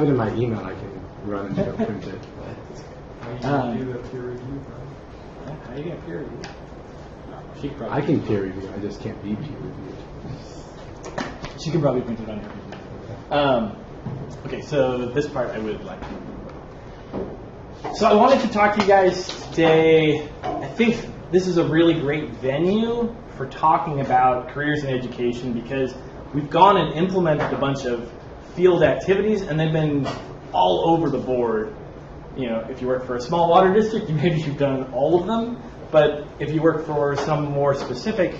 it in my email, I can run and go print it. How do you do a peer review? How are you going to peer review? She could I can peer review, I just can't be peer reviewed. She could probably print it on her computer. Okay, so this part I would like. So I wanted to talk to you guys today. I think this is a really great venue for talking about careers in education because we've gone and implemented a bunch of field activities and they've been all over the board. You know, if you work for a small water district, maybe you've done all of them. But if you work for some more specific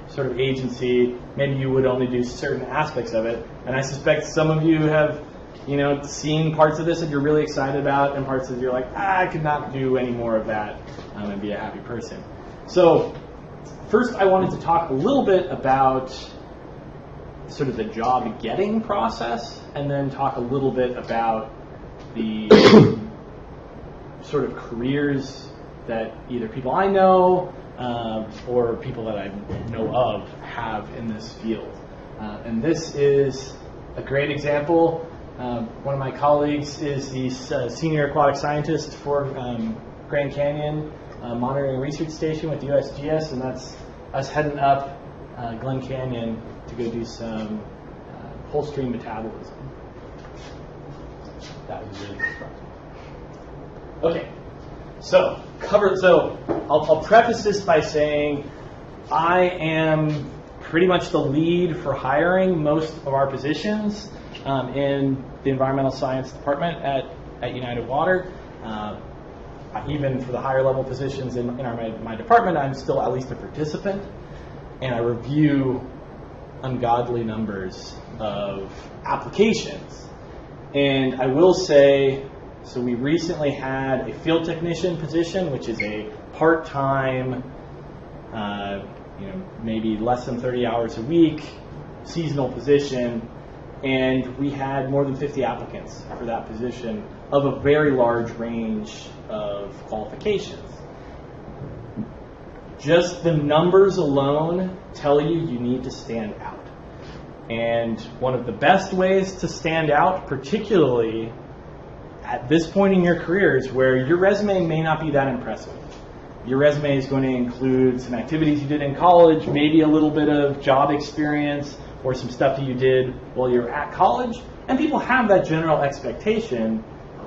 sort of agency, maybe you would only do certain aspects of it. And I suspect some of you have, you know, seen parts of this that you're really excited about and parts that you're like, I could not do any more of that and be a happy person. So first I wanted to talk a little bit about sort of the job getting process and then talk a little bit about the sort of careers that either people I know or people that I know of have in this field. And this is a great example. One of my colleagues is the senior aquatic scientist for Grand Canyon Monitoring Research Station with USGS, and that's us heading up Glen Canyon to go do some whole stream metabolism. That was really good fun. Okay, so I'll preface this by saying I am pretty much the lead for hiring most of our positions in the environmental science department at United Water. Even for the higher level positions in my department, I'm still at least a participant, and I review ungodly numbers of applications. And I will say, so we recently had a field technician position, which is a part-time, maybe less than 30 hours a week, seasonal position, and we had more than 50 applicants for that position of a very large range of qualifications. Just the numbers alone tell you need to stand out. And one of the best ways to stand out, particularly at this point in your careers where your resume may not be that impressive. Your resume is going to include some activities you did in college, maybe a little bit of job experience, or some stuff that you did while you're at college. And people have that general expectation,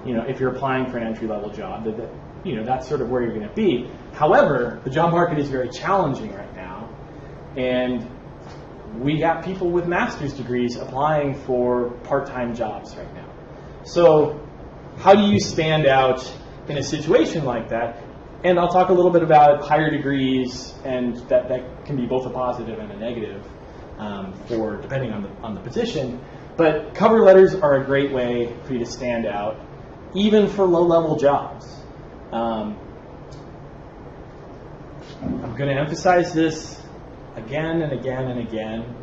if you're applying for an entry-level job, that's sort of where you're going to be. However, the job market is very challenging right now, and we got people with master's degrees applying for part-time jobs right now. So how do you stand out in a situation like that? And I'll talk a little bit about higher degrees, and that can be both a positive and a negative for depending on the position. But cover letters are a great way for you to stand out, even for low-level jobs. I'm going to emphasize this again and again and again.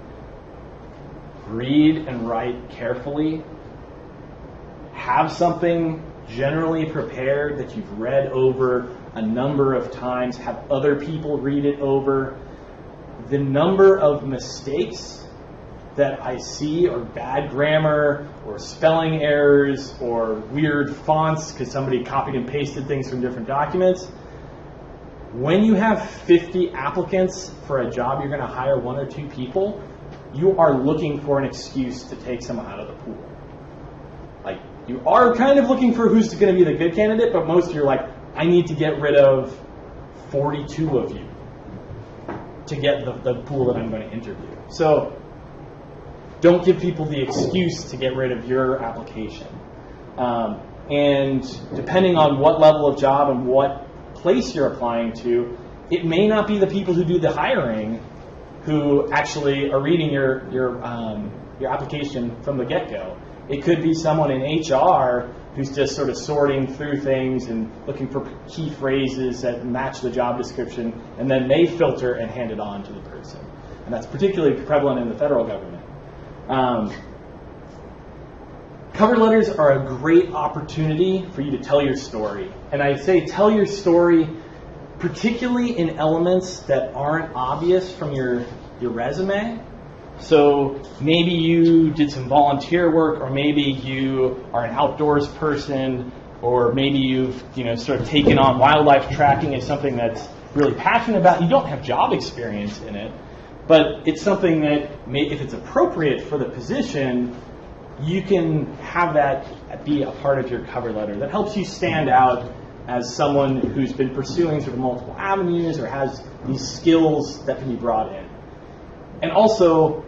Read and write carefully. Have something generally prepared that you've read over a number of times. Have other people read it over. The number of mistakes that I see, or bad grammar, or spelling errors, or weird fonts because somebody copied and pasted things from different documents. When you have 50 applicants for a job, you're going to hire 1 or 2 people, you are looking for an excuse to take someone out of the pool. Like, you are kind of looking for who's going to be the good candidate, but most of you are like, I need to get rid of 42 of you to get the pool that I'm going to interview. So don't give people the excuse to get rid of your application. And depending on what level of job and what place you're applying to, it may not be the people who do the hiring who actually are reading your application from the get-go. It could be someone in HR who's just sort of sorting through things and looking for key phrases that match the job description, and then they filter and hand it on to the person. And that's particularly prevalent in the federal government. Cover letters are a great opportunity for you to tell your story. And I say tell your story particularly in elements that aren't obvious from your resume. So maybe you did some volunteer work, or maybe you are an outdoors person, or maybe you've sort of taken on wildlife tracking as something that's really passionate about. You don't have job experience in it, but it's something that if it's appropriate for the position, you can have that be a part of your cover letter. That helps you stand out as someone who's been pursuing sort of multiple avenues or has these skills that can be brought in. And also,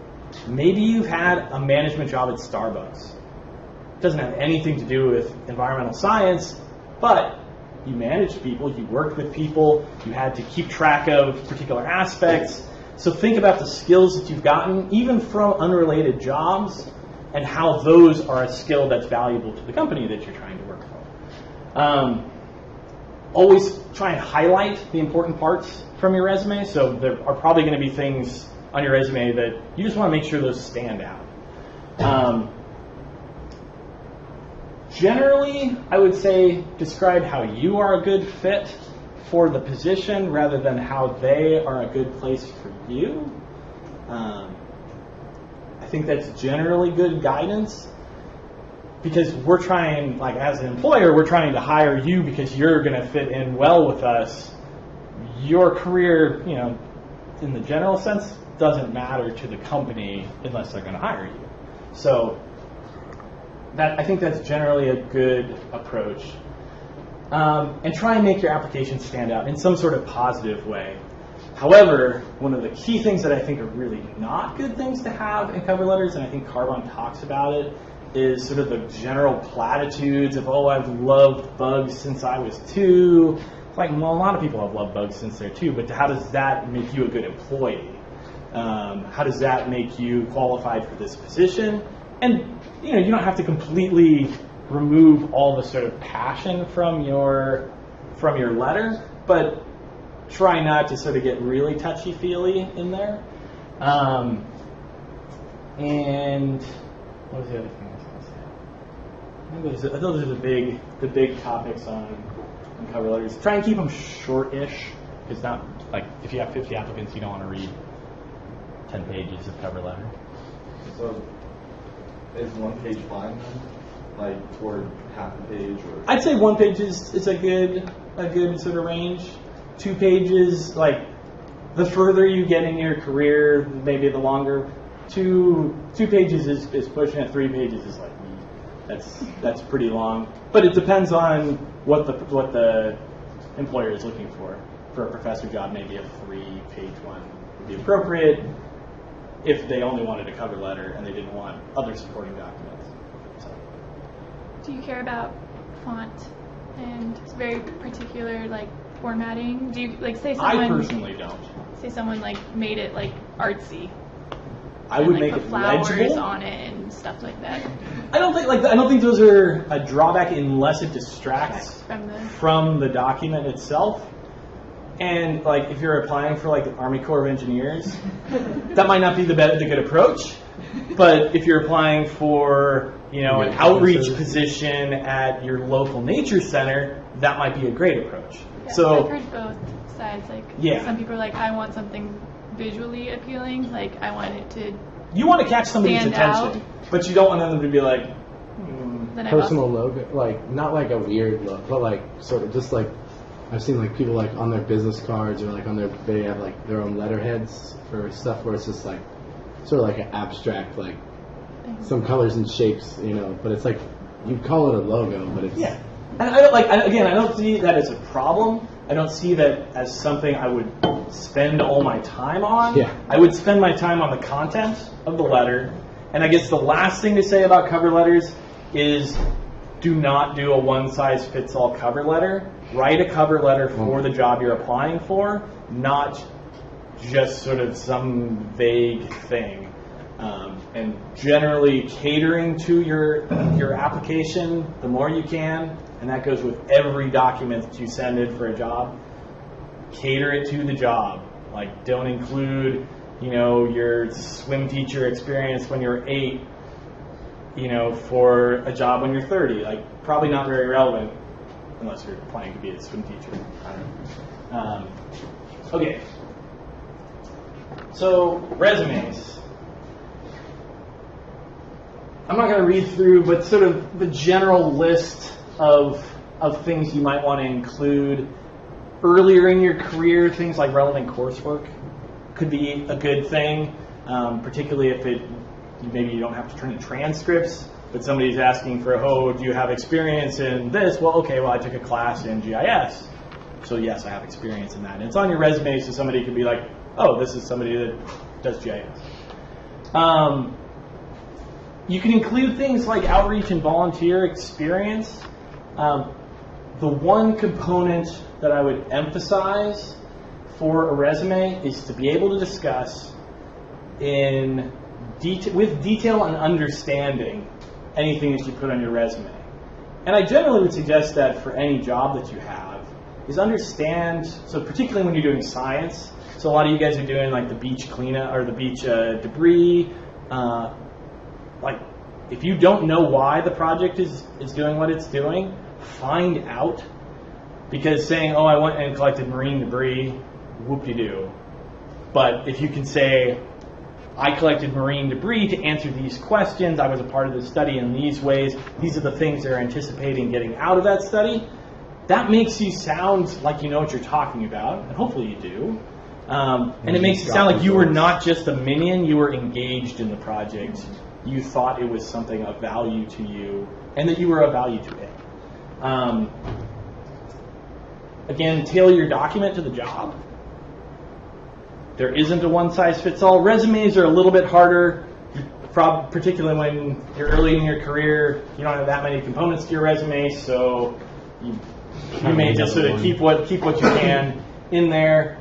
maybe you've had a management job at Starbucks. It doesn't have anything to do with environmental science, but you managed people, you worked with people, you had to keep track of particular aspects. So think about the skills that you've gotten, even from unrelated jobs, and how those are a skill that's valuable to the company that you're trying to work for. Always try and highlight the important parts from your resume. So there are probably going to be things on your resume that you just want to make sure those stand out. Generally, I would say describe how you are a good fit for the position rather than how they are a good place for you. I think that's generally good guidance, because we're trying, like as an employer, we're trying to hire you because you're going to fit in well with us. Your career, in the general sense, doesn't matter to the company unless they're going to hire you. So I think that's generally a good approach. And try and make your application stand out in some sort of positive way. However, one of the key things that I think are really not good things to have in cover letters, and I think Carbon talks about it, is sort of the general platitudes of, I've loved bugs since I was 2. Like, well, a lot of people have loved bugs since they're 2, but how does that make you a good employee? How does that make you qualified for this position? And, you don't have to completely remove all the sort of passion from your letter, but try not to sort of get really touchy-feely in there. And what was the other thing I was going to say? I think those are the big topics on cover letters. Try and keep them short-ish. It's not like if you have 50 applicants, you don't want to read 10 pages of cover letter. So is 1 page fine then? Like toward half a page, or? I'd say 1 page is a good sort of range. 2 pages, like the further you get in your career, maybe the longer. 2 pages is pushing it. 3 pages is like that's pretty long. But it depends on what the employer is looking for. For a professor job, maybe a 3-page one would be appropriate if they only wanted a cover letter and they didn't want other supporting documents. So. Do you care about font and very particular formatting? Do you say someone? I personally don't. Say someone made it artsy. I would make put it flowers legible on it and stuff like that. I don't think those are a drawback unless it distracts from the document itself. And if you're applying for the Army Corps of Engineers, that might not be the good approach. But if you're applying for an outreach position at your local nature center, that might be a great approach. Yeah, so I've heard both sides. Some people are I want something visually appealing. I want it to. You want to catch somebody's stand attention, out. But you don't want them to be personal logo, not like a weird look, but sort of just I've seen people on their business cards or they have their own letterheads for stuff where it's just sort of an abstract some colors and shapes, but it's you'd call it a logo, but it's And I don't I don't see that as a problem. I don't see that as something I would spend all my time on. Yeah. I would spend my time on the content of the letter. And I guess the last thing to say about cover letters is do not do a one-size-fits-all cover letter. Write a cover letter for the job you're applying for, not just sort of some vague thing. And generally catering to your application the more you can, and that goes with every document that you send in for a job. Cater it to the job. Don't include, your swim teacher experience when you're 8, for a job when you're 30. Probably not very relevant unless you're applying to be a swim teacher. I don't know. Okay. So resumes. I'm not going to read through, but sort of the general list of things you might want to include earlier in your career. Things like relevant coursework could be a good thing, particularly if maybe you don't have to turn in transcripts, but somebody's asking for, oh, do you have experience in this? Well, okay, well, I took a class in GIS. So yes, I have experience in that. And it's on your resume, so somebody could be like, oh, this is somebody that does GIS. You can include things like outreach and volunteer experience. The one component that I would emphasize for a resume is to be able to discuss with detail and understanding anything that you put on your resume. And I generally would suggest that for any job that you have, is understand, so particularly when you're doing science, so a lot of you guys are doing like the beach cleanup or the beach debris, like if you don't know why the project is doing what it's doing, find out, because saying, oh, I went and collected marine debris, whoop-de-doo. But if you can say, I collected marine debris to answer these questions, I was a part of the study in these ways, these are the things they're anticipating getting out of that study, that makes you sound like you know what you're talking about, and hopefully you do. And it makes it sound like you were not just a minion, you were engaged in the project. You thought it was something of value to you, and that you were of value to it. Again, tailor your document to the job. There isn't a one-size-fits-all. Resumes are a little bit harder, particularly when you're early in your career. You don't have that many components to your resume, so you may just sort of keep what you can in there.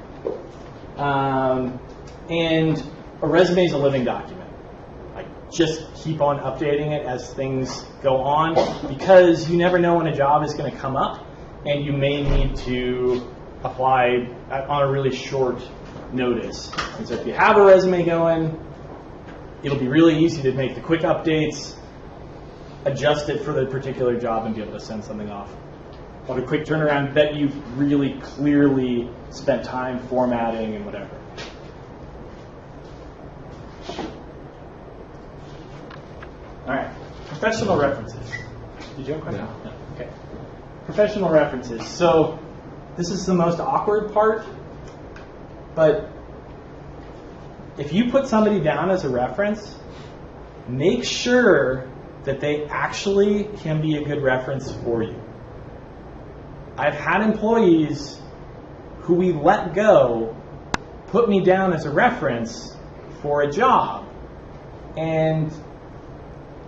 And a resume is a living document. Just keep on updating it as things go on, because you never know when a job is going to come up, and you may need to apply on a really short notice. And so if you have a resume going, it'll be really easy to make the quick updates, adjust it for the particular job, and be able to send something off. On a quick turnaround that you've really clearly spent time formatting and whatever. All right, professional references. Did you have a question? No. Okay. Professional references. So this is the most awkward part, but if you put somebody down as a reference, make sure that they actually can be a good reference for you. I've had employees who we let go put me down as a reference for a job, and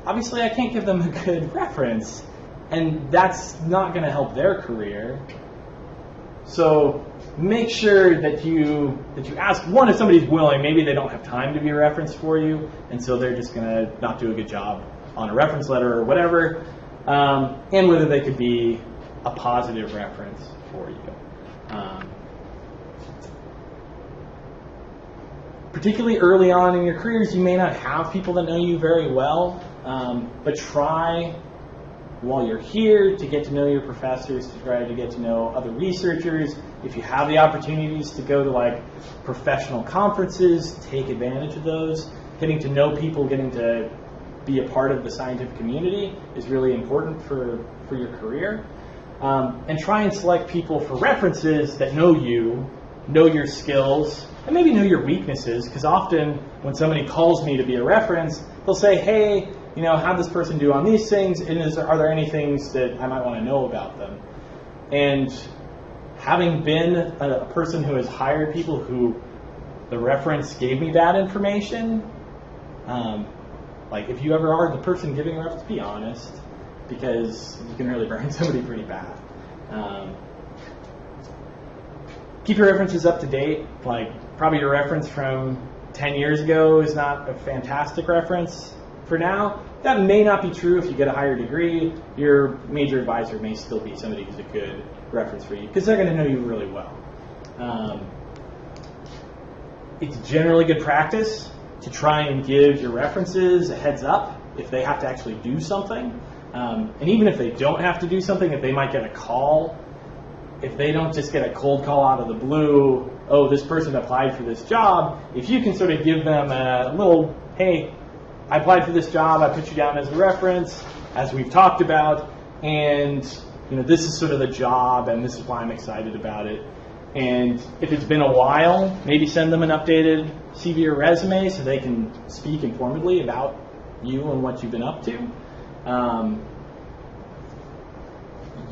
obviously I can't give them a good reference, and that's not going to help their career. So make sure that you ask, one, if somebody's willing. Maybe they don't have time to be a reference for you, and so they're just going to not do a good job on a reference letter or whatever, and whether they could be a positive reference for you. Particularly early on in your careers, you may not have people that know you very well, but try while you're here to get to know your professors, to try to get to know other researchers. If you have the opportunities to go to like professional conferences, take advantage of those. Getting to know people, getting to be a part of the scientific community is really important for your career. And try and select people for references that know you, know your skills, and maybe know your weaknesses, because often when somebody calls me to be a reference, they'll say, hey, how'd this person do on these things, and are there any things that I might want to know about them? And having been a person who has hired people who the reference gave me bad information, like if you ever are the person giving a reference, be honest, because you can really burn somebody pretty bad. Keep your references up to date. Like probably your reference from 10 years ago is not a fantastic reference for now. That may not be true if you get a higher degree. Your major advisor may still be somebody who's a good reference for you, because they're going to know you really well. It's generally good practice to try and give your references a heads up if they have to actually do something. And even if they don't have to do something, if they might get a call, if they don't just get a cold call out of the blue, oh, this person applied for this job, if you can sort of give them a little, hey, I applied for this job, I put you down as a reference, as we've talked about, and this is sort of the job, and this is why I'm excited about it. And if it's been a while, maybe send them an updated CV or resume so they can speak informedly about you and what you've been up to.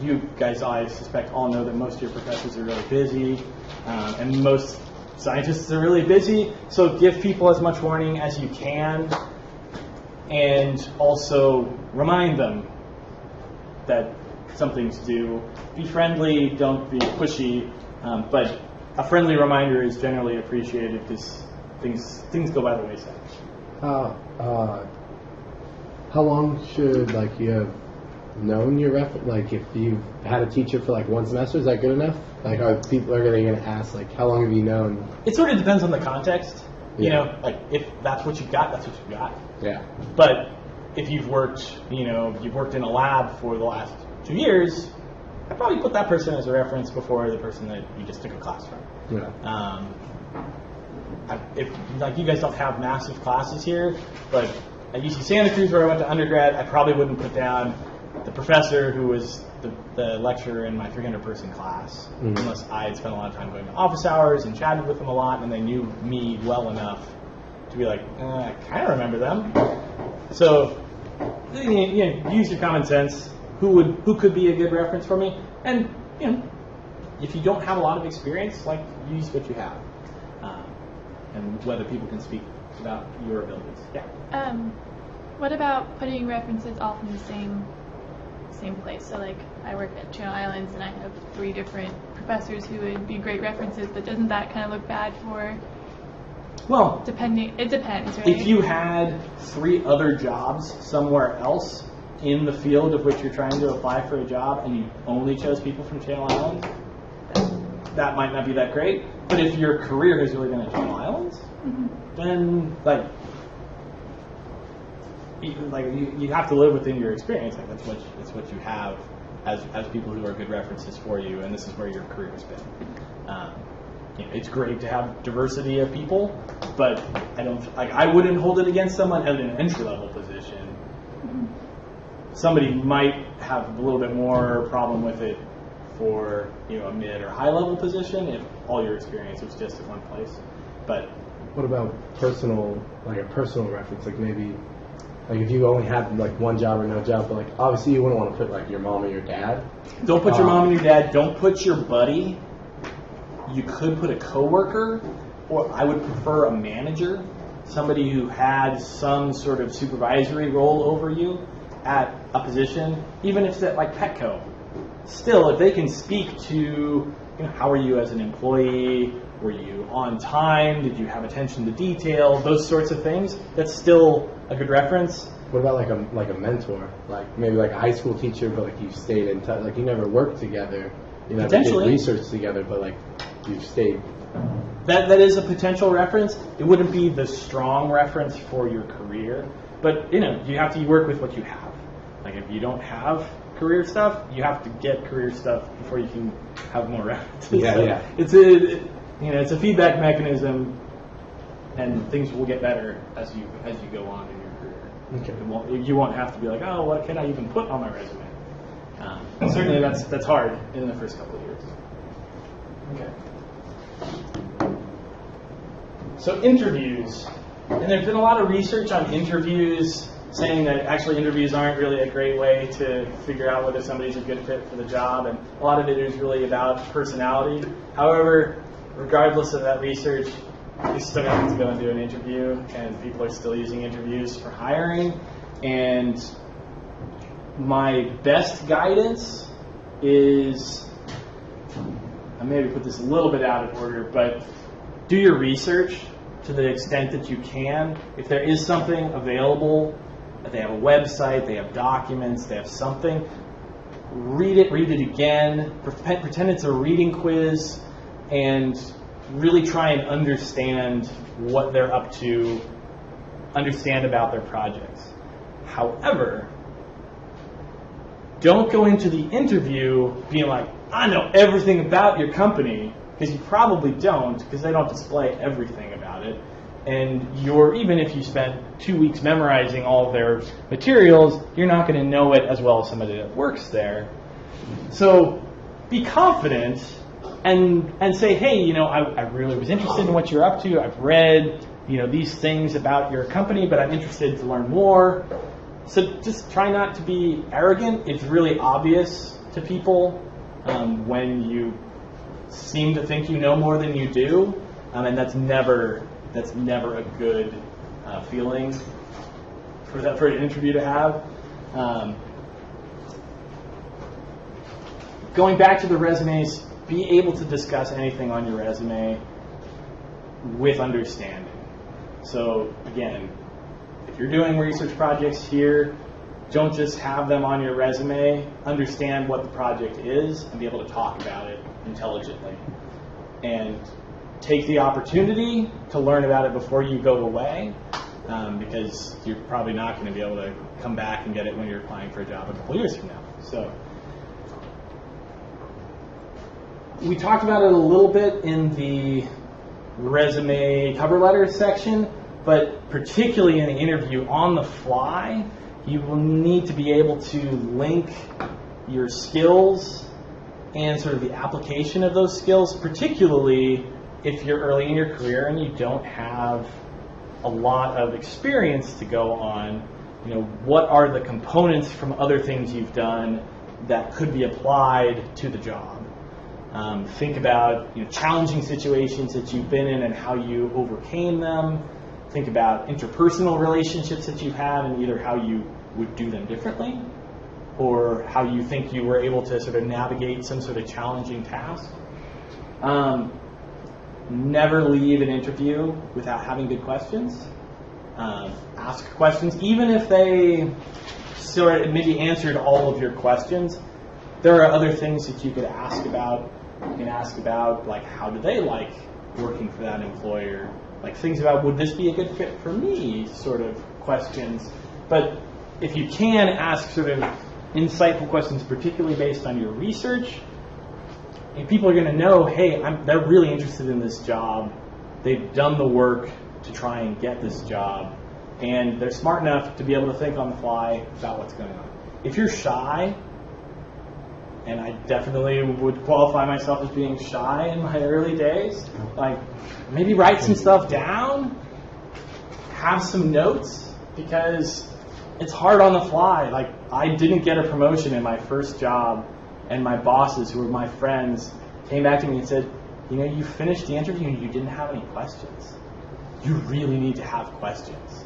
You guys, I suspect, all know that most of your professors are really busy, and most scientists are really busy, so give people as much warning as you can, and also remind them that some things do. Be friendly, don't be pushy, but a friendly reminder is generally appreciated because things go by the wayside. How long should you have known your if you've had a teacher for one semester, is that good enough? Are people going to ask how long have you known? It sort of depends on the context. Yeah. If that's what you got, that's what you got. Yeah. But if you've worked in a lab for the last 2 years, I'd probably put that person as a reference before the person that you just took a class from. Yeah. If you guys don't have massive classes here, but at UC Santa Cruz, where I went to undergrad, I probably wouldn't put down the professor who was the lecturer in my 300-person class, unless I had spent a lot of time going to office hours and chatted with them a lot, and they knew me well enough to be I kind of remember them. So, use your common sense. Who could be a good reference for me? And if you don't have a lot of experience, use what you have, and whether people can speak about your abilities. Yeah. What about putting references all from the same place? So I work at Channel Islands and I have 3 different professors who would be great references, but doesn't that kind of look bad for? Well, it depends, right? If you had 3 other jobs somewhere else in the field of which you're trying to apply for a job, and you only chose people from Channel Islands, that might not be that great. But if your career has really been at Channel Islands, then you have to live within your experience. That's what you have as people who are good references for you, and this is where your career has been. It's great to have diversity of people, but I wouldn't hold it against someone at an entry-level position. Somebody might have a little bit more problem with it for a mid or high-level position if all your experience was just at one place. But what about a personal reference? Maybe if you only had one job or no job, but obviously you wouldn't want to put your mom or your dad. Don't put your mom and your dad. Don't put your buddy. You could put a coworker, or I would prefer a manager, somebody who had some sort of supervisory role over you at a position, even if it's at Petco. Still, if they can speak to how are you as an employee, were you on time, did you have attention to detail, those sorts of things, that's still a good reference. What about a mentor, maybe a high school teacher, but you stayed in touch, you never worked together, you never did research together, but you've stayed. That is a potential reference. It wouldn't be the strong reference for your career, but you have to work with what you have. If you don't have career stuff, you have to get career stuff before you can have more references. Yeah. It's a feedback mechanism, and things will get better as you go on in your career. Okay. You won't have to be oh, what can I even put on my resume? And certainly that's hard in the first couple of years. Okay. So interviews, and there's been a lot of research on interviews saying that actually interviews aren't really a great way to figure out whether somebody's a good fit for the job, and a lot of it is really about personality. However, regardless of that research, you still have to go and do an interview, and people are still using interviews for hiring. And my best guidance is, I maybe put this a little bit out of order, but do your research to the extent that you can. If there is something available, if they have a website, they have documents, they have something, read it again, pretend it's a reading quiz, and really try and understand what they're up to, understand about their projects. However, don't go into the interview being I know everything about your company, because you probably don't, because they don't display everything about it. and even if you spent 2 weeks memorizing all of their materials, you're not going to know it as well as somebody that works there. So be confident and say, hey, I really was interested in what you're up to. I've read, these things about your company, but I'm interested to learn more. So just try not to be arrogant. It's really obvious to people when you seem to think you know more than you do, and that's never a good feeling for an interview to have. Going back to the resumes, be able to discuss anything on your resume with understanding. So again, if you're doing research projects here, don't just have them on your resume. Understand what the project is and be able to talk about it intelligently. And take the opportunity to learn about it before you go away, because you're probably not going to be able to come back and get it when you're applying for a job a couple years from now. So we talked about it a little bit in the resume cover letter section, but particularly in the interview on the fly, you will need to be able to link your skills and sort of the application of those skills, particularly if you're early in your career and you don't have a lot of experience to go on. What are the components from other things you've done that could be applied to the job? Think about challenging situations that you've been in and how you overcame them. Think about interpersonal relationships that you've had and either how you would do them differently or how you think you were able to sort of navigate some sort of challenging task. Never leave an interview without having good questions. Ask questions, even if they sort of maybe answered all of your questions. There are other things that you could ask about. You can ask about, like, how do they like working for that employer? Like, things about, would this be a good fit for me, sort of questions. But if you can ask sort of insightful questions, particularly based on your research, and people are going to know, hey, they're really interested in this job. They've done the work to try and get this job. And they're smart enough to be able to think on the fly about what's going on. If you're shy, and I definitely would qualify myself as being shy in my early days, like maybe write some stuff down, have some notes, because it's hard on the fly. Like, I didn't get a promotion in my first job, and my bosses, who were my friends, came back to me and said, you finished the interview and you didn't have any questions. You really need to have questions.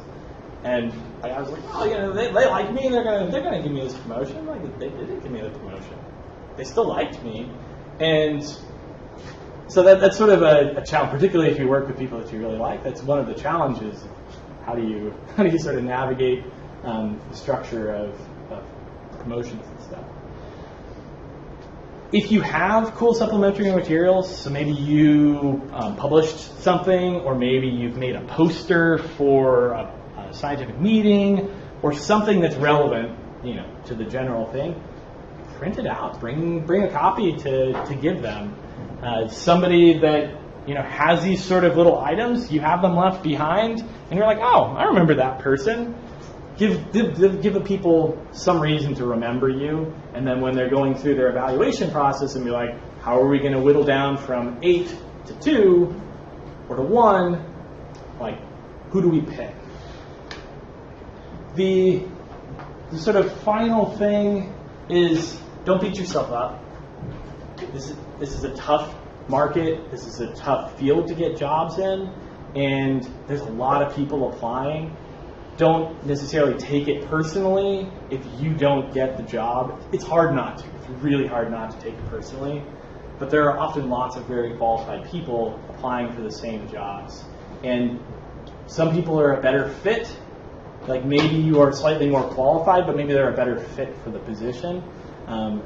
And I was like, oh, they like me, they're gonna give me this promotion. Like, they didn't give me the promotion. They still liked me. And so that's sort of a challenge, particularly if you work with people that you really like. That's one of the challenges. How do you sort of navigate the structure of promotions and stuff? If you have cool supplementary materials, so maybe you published something, or maybe you've made a poster for a scientific meeting, or something that's relevant, to the general thing, print it out. Bring a copy to give them. Somebody that has these sort of little items, you have them left behind, and you're like, oh, I remember that person. Give the people some reason to remember you, and then when they're going through their evaluation process and be like, how are we going to whittle down from 8 to 2 or to 1, like, who do we pick? The sort of final thing is, don't beat yourself up. This is a tough market. This is a tough field to get jobs in, and there's a lot of people applying. Don't necessarily take it personally if you don't get the job. It's hard not to. It's really hard not to take it personally. But there are often lots of very qualified people applying for the same jobs. And some people are a better fit. Like, maybe you are slightly more qualified, but maybe they're a better fit for the position,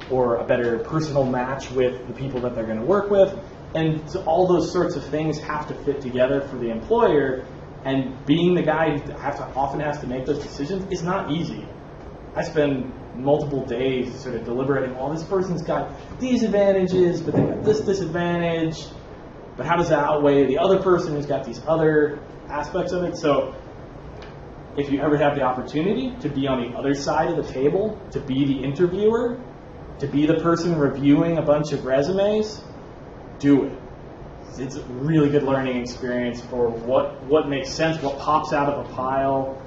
or a better personal match with the people that they're going to work with. And so all those sorts of things have to fit together for the employer. And being the guy who often has to make those decisions is not easy. I spend multiple days sort of deliberating, well, this person's got these advantages, but they got this disadvantage. but how does that outweigh the other person who's got these other aspects of it? So if you ever have the opportunity to be on the other side of the table, to be the interviewer, to be the person reviewing a bunch of resumes, do it. It's a really good learning experience for what makes sense, what pops out of a pile,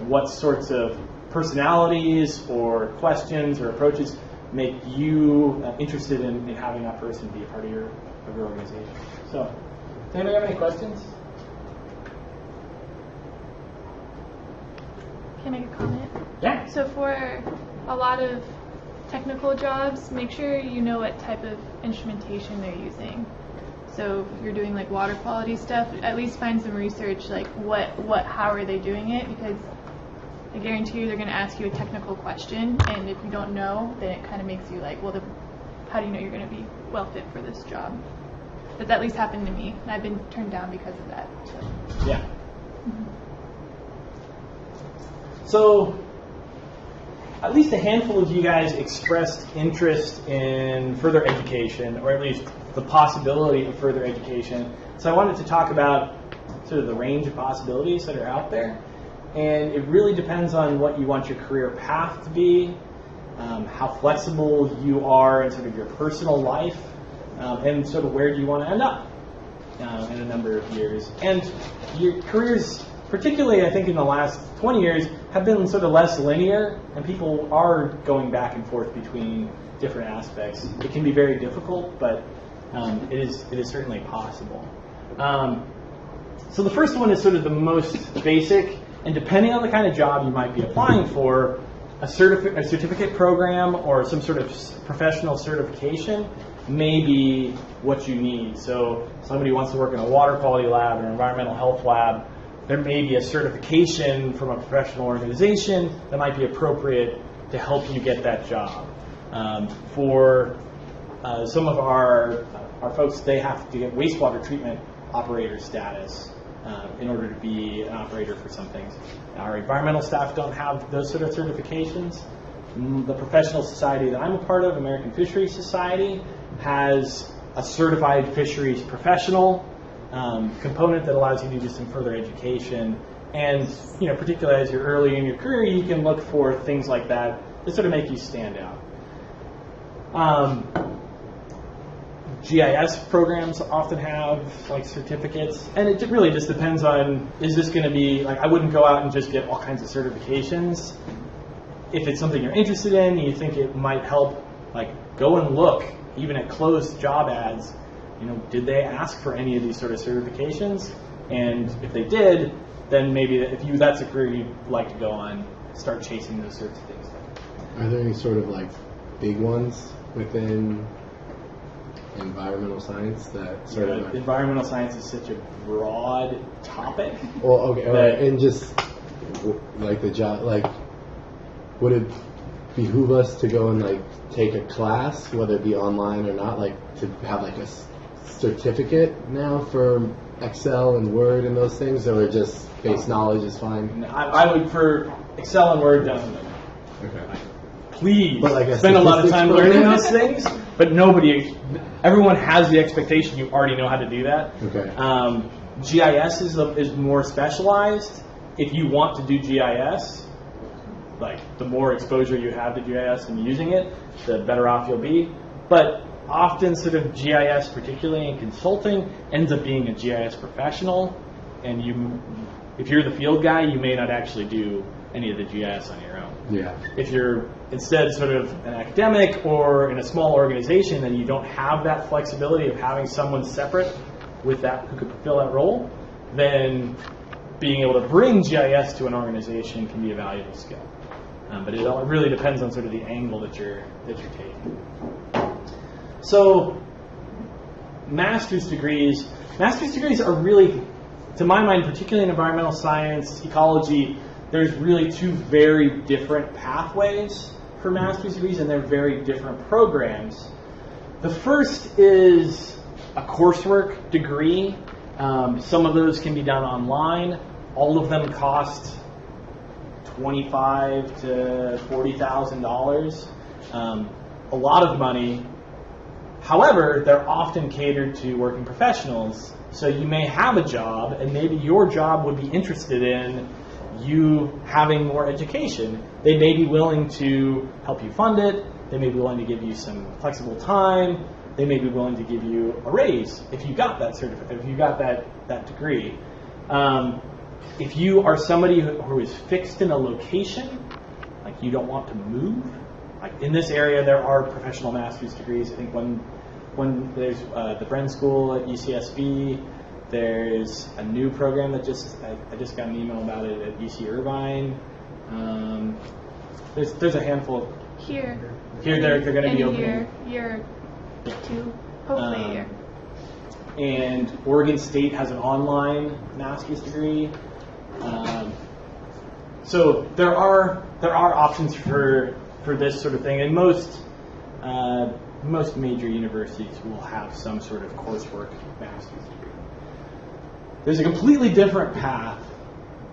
what sorts of personalities or questions or approaches make you interested in having that person be a part of your organization. So, does anybody have any questions? Can I make a comment? Yeah. So for a lot of technical jobs, make sure you know what type of instrumentation they're using. So if you're doing like water quality stuff, at least find some research like how are they doing it, because I guarantee you they're going to ask you a technical question, and if you don't know, then it kind of makes you like, well, how do you know you're going to be well fit for this job? That's at least happened to me. I've been turned down because of that. So. Yeah. So, at least a handful of you guys expressed interest in further education, or at least the possibility of further education. So I wanted to talk about sort of the range of possibilities that are out there. And it really depends on what you want your career path to be, how flexible you are in sort of your personal life, and sort of where do you want to end up in a number of years. And your careers, particularly I think in the last 20 years, have been sort of less linear, and people are going back and forth between different aspects. It can be very difficult, but it is certainly possible. So the first one is sort of the most basic, and depending on the kind of job you might be applying for, a certificate program or some sort of professional certification may be what you need. So somebody wants to work in a water quality lab or an environmental health lab, there may be a certification from a professional organization that might be appropriate to help you get that job. For some of our folks, they have to get wastewater treatment operator status in order to be an operator for some things. Our environmental staff don't have those sort of certifications. The professional society that I'm a part of, American Fisheries Society, has a certified fisheries professional component that allows you to do some further education. And particularly as you're early in your career, you can look for things like that that sort of make you stand out. GIS programs often have like certificates, and it really just depends on, is this going to be, like, I wouldn't go out and just get all kinds of certifications. If it's something you're interested in, you think it might help, like, go and look even at closed job ads, did they ask for any of these sort of certifications? And if they did, then maybe that's a career you'd like to go on, start chasing those sorts of things. Are there any sort of like big ones within environmental science that sort of... Environmental science is such a broad topic. Well, okay, all right. And just like the job, like, would it behoove us to go and like take a class, whether it be online or not, like to have like a certificate now for Excel and Word and those things, or just base knowledge is fine? I would, for Excel and Word, definitely. Okay. Please but like spend a lot of time learning those things, but everyone has the expectation you already know how to do that. Okay. GIS is more specialized. If you want to do GIS, like the more exposure you have to GIS and using it, the better off you'll be. But often sort of GIS, particularly in consulting, ends up being a GIS professional, and if you're the field guy, you may not actually do any of the GIS on your own. Yeah. If you're instead sort of an academic or in a small organization, then you don't have that flexibility of having someone separate with that who could fulfill that role, then being able to bring GIS to an organization can be a valuable skill. But it really depends on sort of the angle that you're taking. So, master's degrees are really, to my mind, particularly in environmental science, ecology, there's really two very different pathways for master's degrees, and they're very different programs. The first is a coursework degree. Some of those can be done online. All of them cost $25,000 to $40,000. A lot of money However, they're often catered to working professionals. So you may have a job, and maybe your job would be interested in you having more education. They may be willing to help you fund it. They may be willing to give you some flexible time. They may be willing to give you a raise if you got that certificate, if you got that degree. If you are somebody who is fixed in a location, like you don't want to move, like in this area there are professional master's degrees. I think when there's the Bren School at UCSB, there's a new program that I just got an email about it at UC Irvine. There's a handful. Here They're going to be opening. Year 2, hopefully a year. And Oregon State has an online master's degree. So there are options for this sort of thing, and most major universities will have some sort of coursework master's degree. There's a completely different path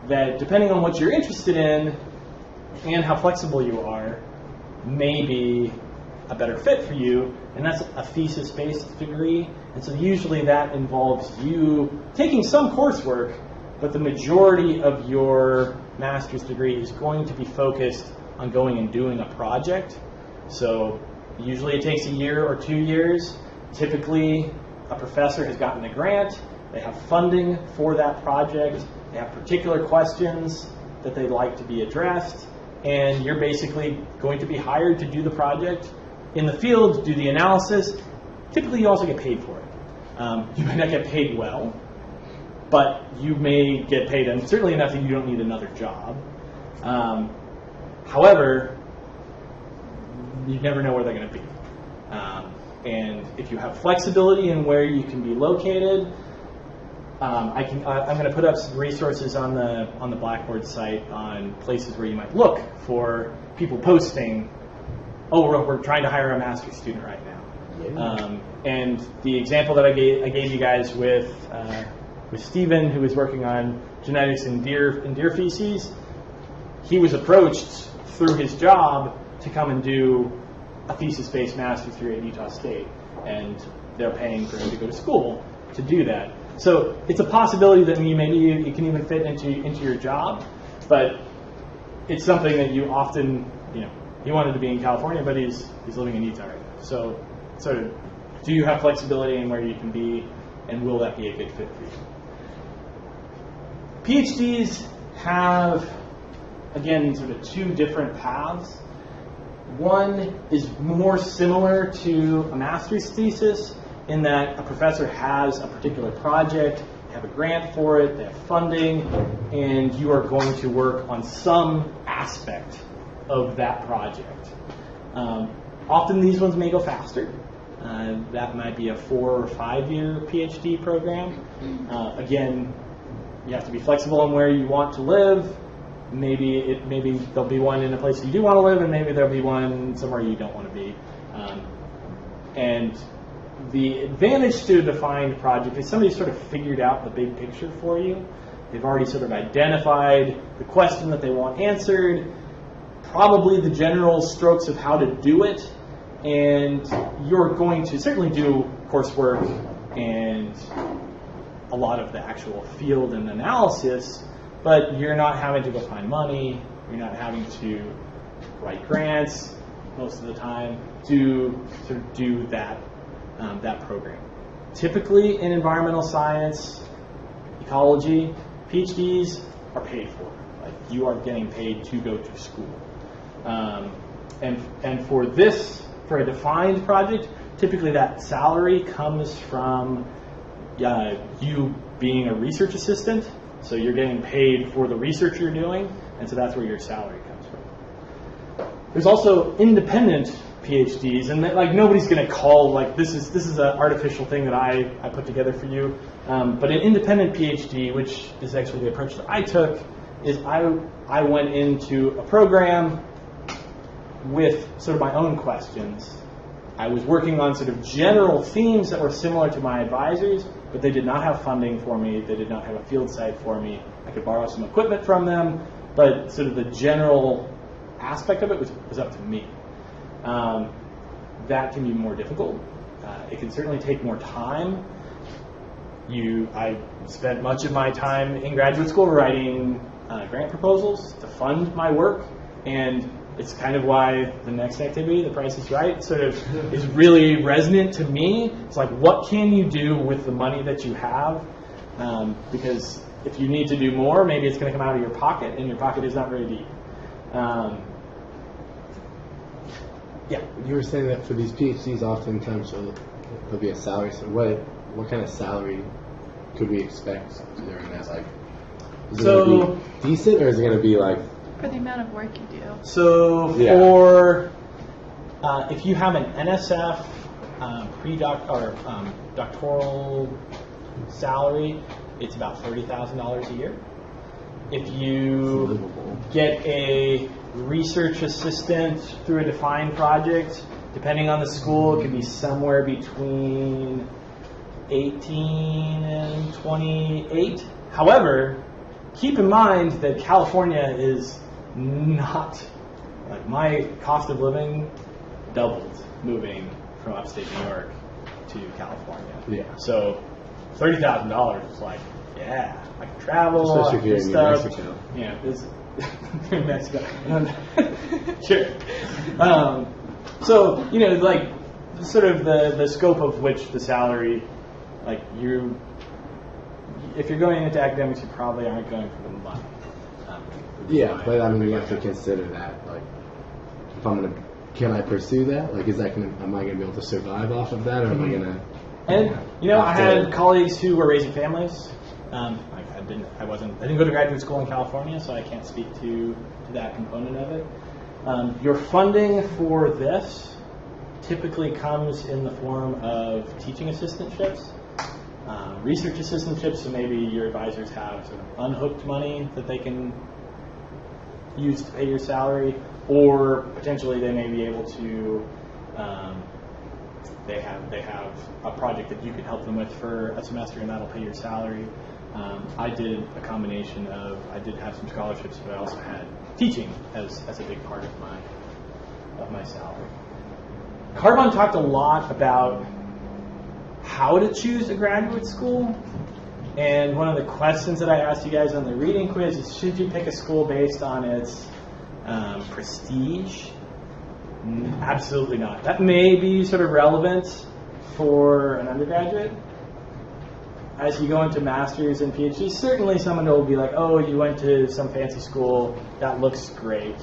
that, depending on what you're interested in and how flexible you are, may be a better fit for you, and that's a thesis-based degree. And so usually that involves you taking some coursework, but the majority of your master's degree is going to be focused on going and doing a project. So usually it takes a year or 2 years. Typically, a professor has gotten a grant. They have funding for that project. They have particular questions that they'd like to be addressed. And you're basically going to be hired to do the project in the field, do the analysis. Typically, you also get paid for it. You might not get paid well, but you may get paid, and certainly enough that you don't need another job. However, you never know where they're going to be. And if you have flexibility in where you can be located, I'm going to put up some resources on the Blackboard site on places where you might look for people posting, oh, we're trying to hire a master's student right now. Yeah. And the example that I gave you guys with Stephen, who was working on genetics in deer feces, he was approached through his job to come and do a thesis-based master's degree at Utah State, and they're paying for him to go to school to do that. So it's a possibility that maybe you can even fit into your job, but it's something that you often, he wanted to be in California, but he's living in Utah right now. So sort of, do you have flexibility in where you can be, and will that be a good fit for you? PhDs have, again, sort of 2 different paths. One is more similar to a master's thesis in that a professor has a particular project, they have a grant for it, they have funding, and you are going to work on some aspect of that project. Often these ones may go faster. That might be a 4 or 5 year PhD program. Again, you have to be flexible on where you want to live. Maybe there'll be one in a place you do want to live, and maybe there'll be one somewhere you don't want to be. And the advantage to a defined project is somebody sort of figured out the big picture for you. They've already sort of identified the question that they want answered, probably the general strokes of how to do it, and you're going to certainly do coursework and a lot of the actual field and analysis, but you're not having to go find money, you're not having to write grants most of the time to sort of do that program. Typically in environmental science, ecology, PhDs are paid for. Like, you are getting paid to go to school. And for a defined project, typically that salary comes from you being a research assistant. So you're getting paid for the research you're doing, and so that's where your salary comes from. There's also independent PhDs, and nobody's going to call this is an artificial thing that I put together for you. But an independent PhD, which is actually the approach that I took, is I went into a program with sort of my own questions. I was working on sort of general themes that were similar to my advisors, but they did not have funding for me. They did not have a field site for me. I could borrow some equipment from them, but sort of the general aspect of it was up to me. That can be more difficult. It can certainly take more time. I spent much of my time in graduate school writing grant proposals to fund my work, and it's kind of why the next activity, The Price is Right, sort of is really resonant to me. It's like, what can you do with the money that you have? Because if you need to do more, maybe it's going to come out of your pocket, and your pocket is not very deep. Yeah. You were saying that for these PhDs, oftentimes there'll be a salary. So what kind of salary could we expect during that? Like, is it going to be decent, or is it going to be like For the amount of work you do. So for if you have an NSF doctoral salary, it's about $30,000 a year. If you get a research assistant through a defined project, depending on the school, it could be somewhere between 18 and 28. However, keep in mind that California is not, like, my cost of living doubled moving from upstate New York to California. Yeah. So $30,000 is like, yeah, I can travel, especially if you're in New stuff. Mexico. Yeah, this in Mexico. Sure. So, you know, like, sort of the scope of which the salary, like, if you're going into academics, you probably aren't going for the money. Yeah, but I mean, you have to consider that. Like, if can I pursue that? Like, am I gonna be able to survive off of that, or am I gonna? And you know, I had colleagues who were raising families. I didn't go to graduate school in California, so I can't speak to that component of it. Your funding for this typically comes in the form of teaching assistantships, research assistantships, so maybe your advisors have sort of unhooked money that they can use to pay your salary, or potentially they may be able to, they have a project that you can help them with for a semester, and that'll pay your salary. I did a combination of, I did have some scholarships, but I also had teaching as a big part of my salary. Carbon talked a lot about how to choose a graduate school, and one of the questions that I asked you guys on the reading quiz is, should you pick a school based on its prestige? Absolutely not. That may be sort of relevant for an undergraduate. As you go into masters and PhDs, certainly someone will be like, oh, you went to some fancy school, that looks great.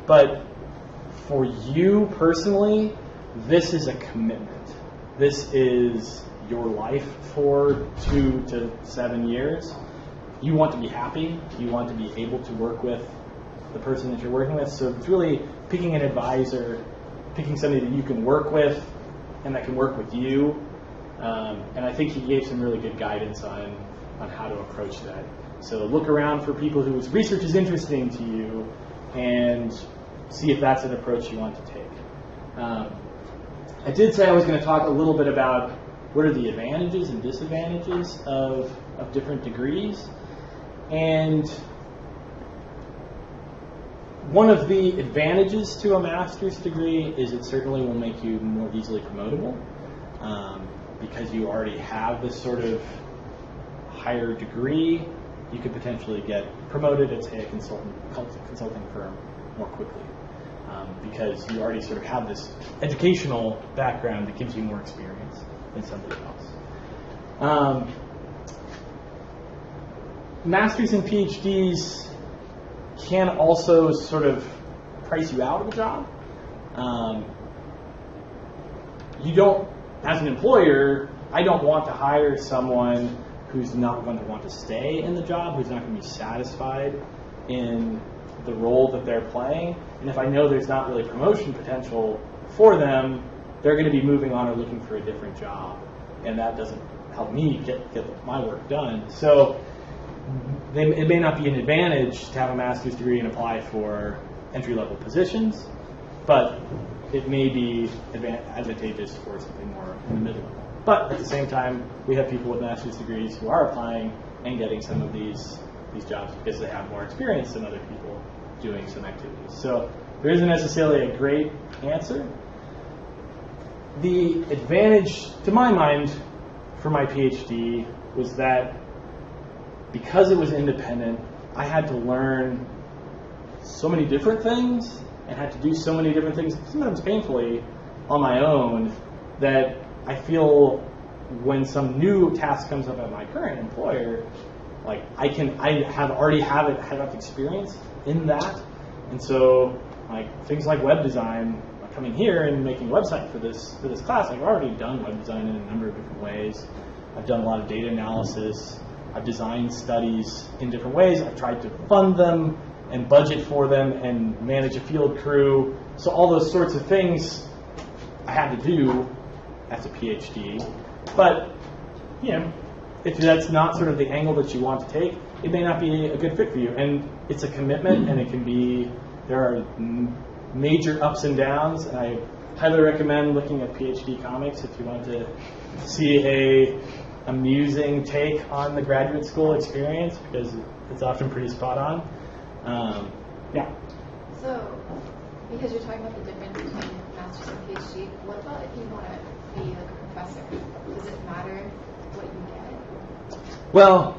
But for you personally, this is a commitment. This is your life for 2 to 7 years. You want to be happy. You want to be able to work with the person that you're working with. So it's really picking an advisor, picking somebody that you can work with and that can work with you. And I think he gave some really good guidance on how to approach that. So look around for people whose research is interesting to you and see if that's an approach you want to take. I did say I was going to talk a little bit about what are the advantages and disadvantages of different degrees. And one of the advantages to a master's degree is it certainly will make you more easily promotable. Because you already have this sort of higher degree, you could potentially get promoted at, say, a consulting firm more quickly. Because you already sort of have this educational background that gives you more experience than somebody else. Masters and PhDs can also sort of price you out of a job. You don't, as an employer, I don't want to hire someone who's not going to want to stay in the job, who's not going to be satisfied in the role that they're playing. And if I know there's not really promotion potential for them, they're going to be moving on or looking for a different job. And that doesn't help me get my work done. So it may not be an advantage to have a master's degree and apply for entry-level positions, but it may be advantageous for something more in the middle. But at the same time, we have people with master's degrees who are applying and getting some of these jobs because they have more experience than other people doing some activities. So there isn't necessarily a great answer. the advantage, to my mind, for my PhD was that because it was independent, I had to learn so many different things and had to do so many different things, sometimes painfully, on my own, that I feel when some new task comes up at my current employer, like I already have enough experience in that, and so like things like web design, coming here and making a website for this class, I've already done web design in a number of different ways. I've done a lot of data analysis. I've designed studies in different ways. I've tried to fund them and budget for them and manage a field crew. So all those sorts of things I had to do as a PhD. But, you know, if that's not sort of the angle that you want to take, it may not be a good fit for you. And it's a commitment, and it can be, there are major ups and downs. And I highly recommend looking at PhD comics if you want to see a amusing take on the graduate school experience, because it's often pretty spot on. Yeah. So, because you're talking about the difference between master's and PhD, what about if you want to be like a professor? Does it matter what you get? Well,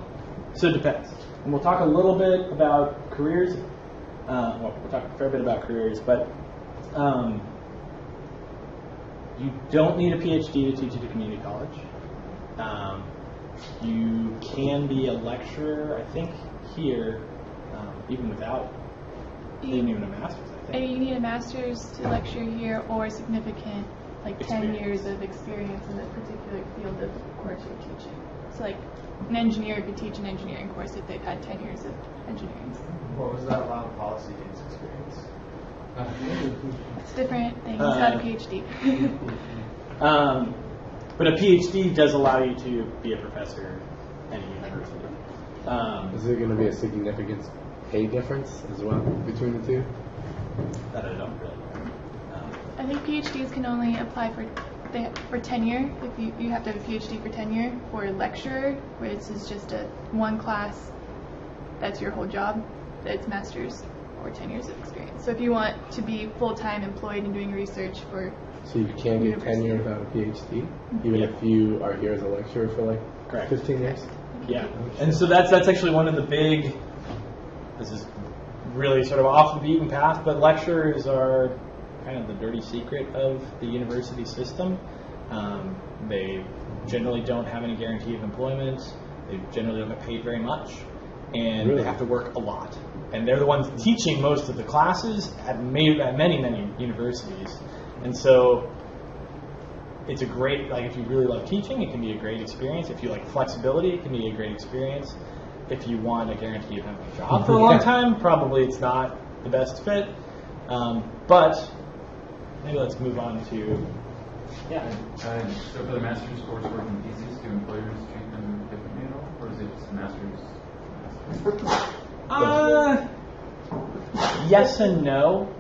so it depends. And we'll talk a little bit about careers. Well, we'll talk a fair bit about careers, but you don't need a PhD to teach at a community college. You can be a lecturer, I think, here, even without needing even a master's, I think. And you need a master's to lecture here or significant, like 10 years of experience in the particular field of course you're teaching. So like an engineer could teach an engineering course if they've had 10 years of engineering. What was that lab policy gains experience? It's different things, not a PhD. But a PhD does allow you to be a professor at a university. Is there going to be a significant pay difference as well between the two? That I don't really know. I think PhDs can only apply for tenure. If you have to have a PhD for tenure. For a lecturer, where this is just one class, that's your whole job. That's master's or 10 years of experience. So if you want to be full-time employed and doing research for So you can do tenure without a PhD, even if you are here as a lecturer for like Correct. 15 years? Yeah, and so that's actually one of the big, this is really sort of off the beaten path, but lecturers are kind of the dirty secret of the university system. They generally don't have any guarantee of employment. They generally don't get paid very much, and Really? they have to work a lot. And they're the ones teaching most of the classes at many universities. And so it's a great, like if you really love teaching, it can be a great experience. If you like flexibility, it can be a great experience. If you want a guarantee of having a job for a long time, probably it's not the best fit. But maybe let's move on to, yeah. So for the master's coursework and thesis, do employers treat them differently at all? Or is it just master's? Yes and no.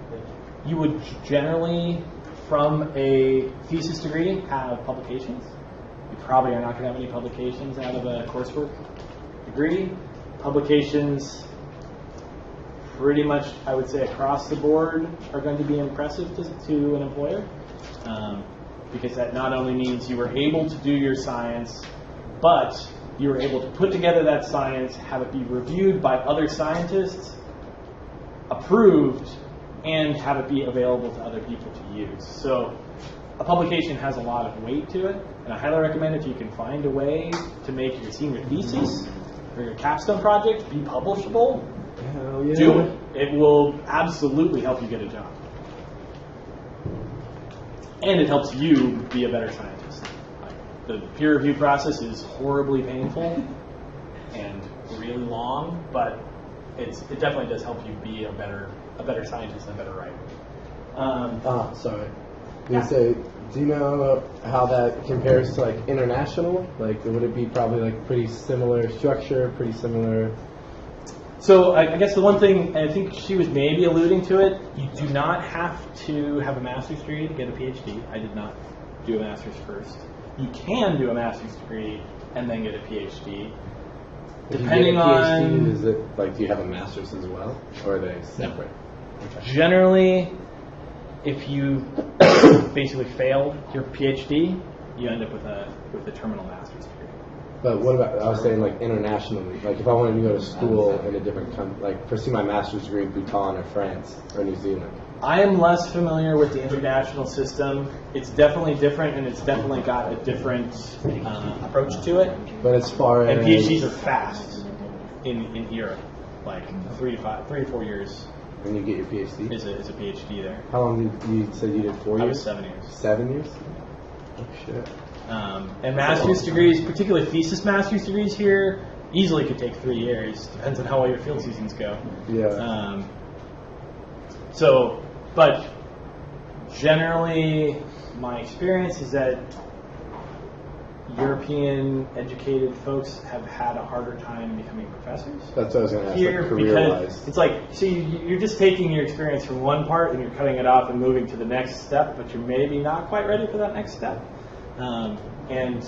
You would generally, from a thesis degree, have publications. You probably are not going to have any publications out of a coursework degree. Publications, pretty much, I would say, across the board, are going to be impressive to an employer, because that not only means you were able to do your science, but you were able to put together that science, have it be reviewed by other scientists, approved, and have it be available to other people to use. So a publication has a lot of weight to it, and I highly recommend if you can find a way to make your senior thesis or your capstone project be publishable, Hell yeah. do it. It will absolutely help you get a job. And it helps you be a better scientist. The peer review process is horribly painful and really long, but it definitely does help you be a better scientist and a better writer. Sorry. Yeah. Do you know how that compares to like international? Like, would it be probably like pretty similar structure, pretty similar? So I guess the one thing, and I think she was maybe alluding to it, you do not have to have a master's degree to get a PhD. I did not do a master's first. You can do a master's degree and then get a PhD. Depending on... Is it like, do you have a master's as well? Or are they separate? Okay. Generally, if you basically failed your PhD, you end up with a terminal master's degree. But what about, I was saying like internationally, like if I wanted to go to school in a different country, like pursue my master's degree in Bhutan or France or New Zealand. I am less familiar with the international system. It's definitely different, and it's definitely got a different approach to it. But as far as... And PhDs are fast in Europe, like 3 to 4 years. When you get your PhD? Is a PhD there. How long did you say you did? 4 years? I was 7 years. 7 years? Oh, shit. And master's degrees, particularly thesis master's degrees here, easily could take 3 years. Depends on how well your field seasons go. Yeah. But generally, my experience is that European educated folks have had a harder time becoming professors. That's what I was going to ask, here, like career-wise. it's like, so you're just taking your experience from one part and you're cutting it off and moving to the next step, but you're maybe not quite ready for that next step. And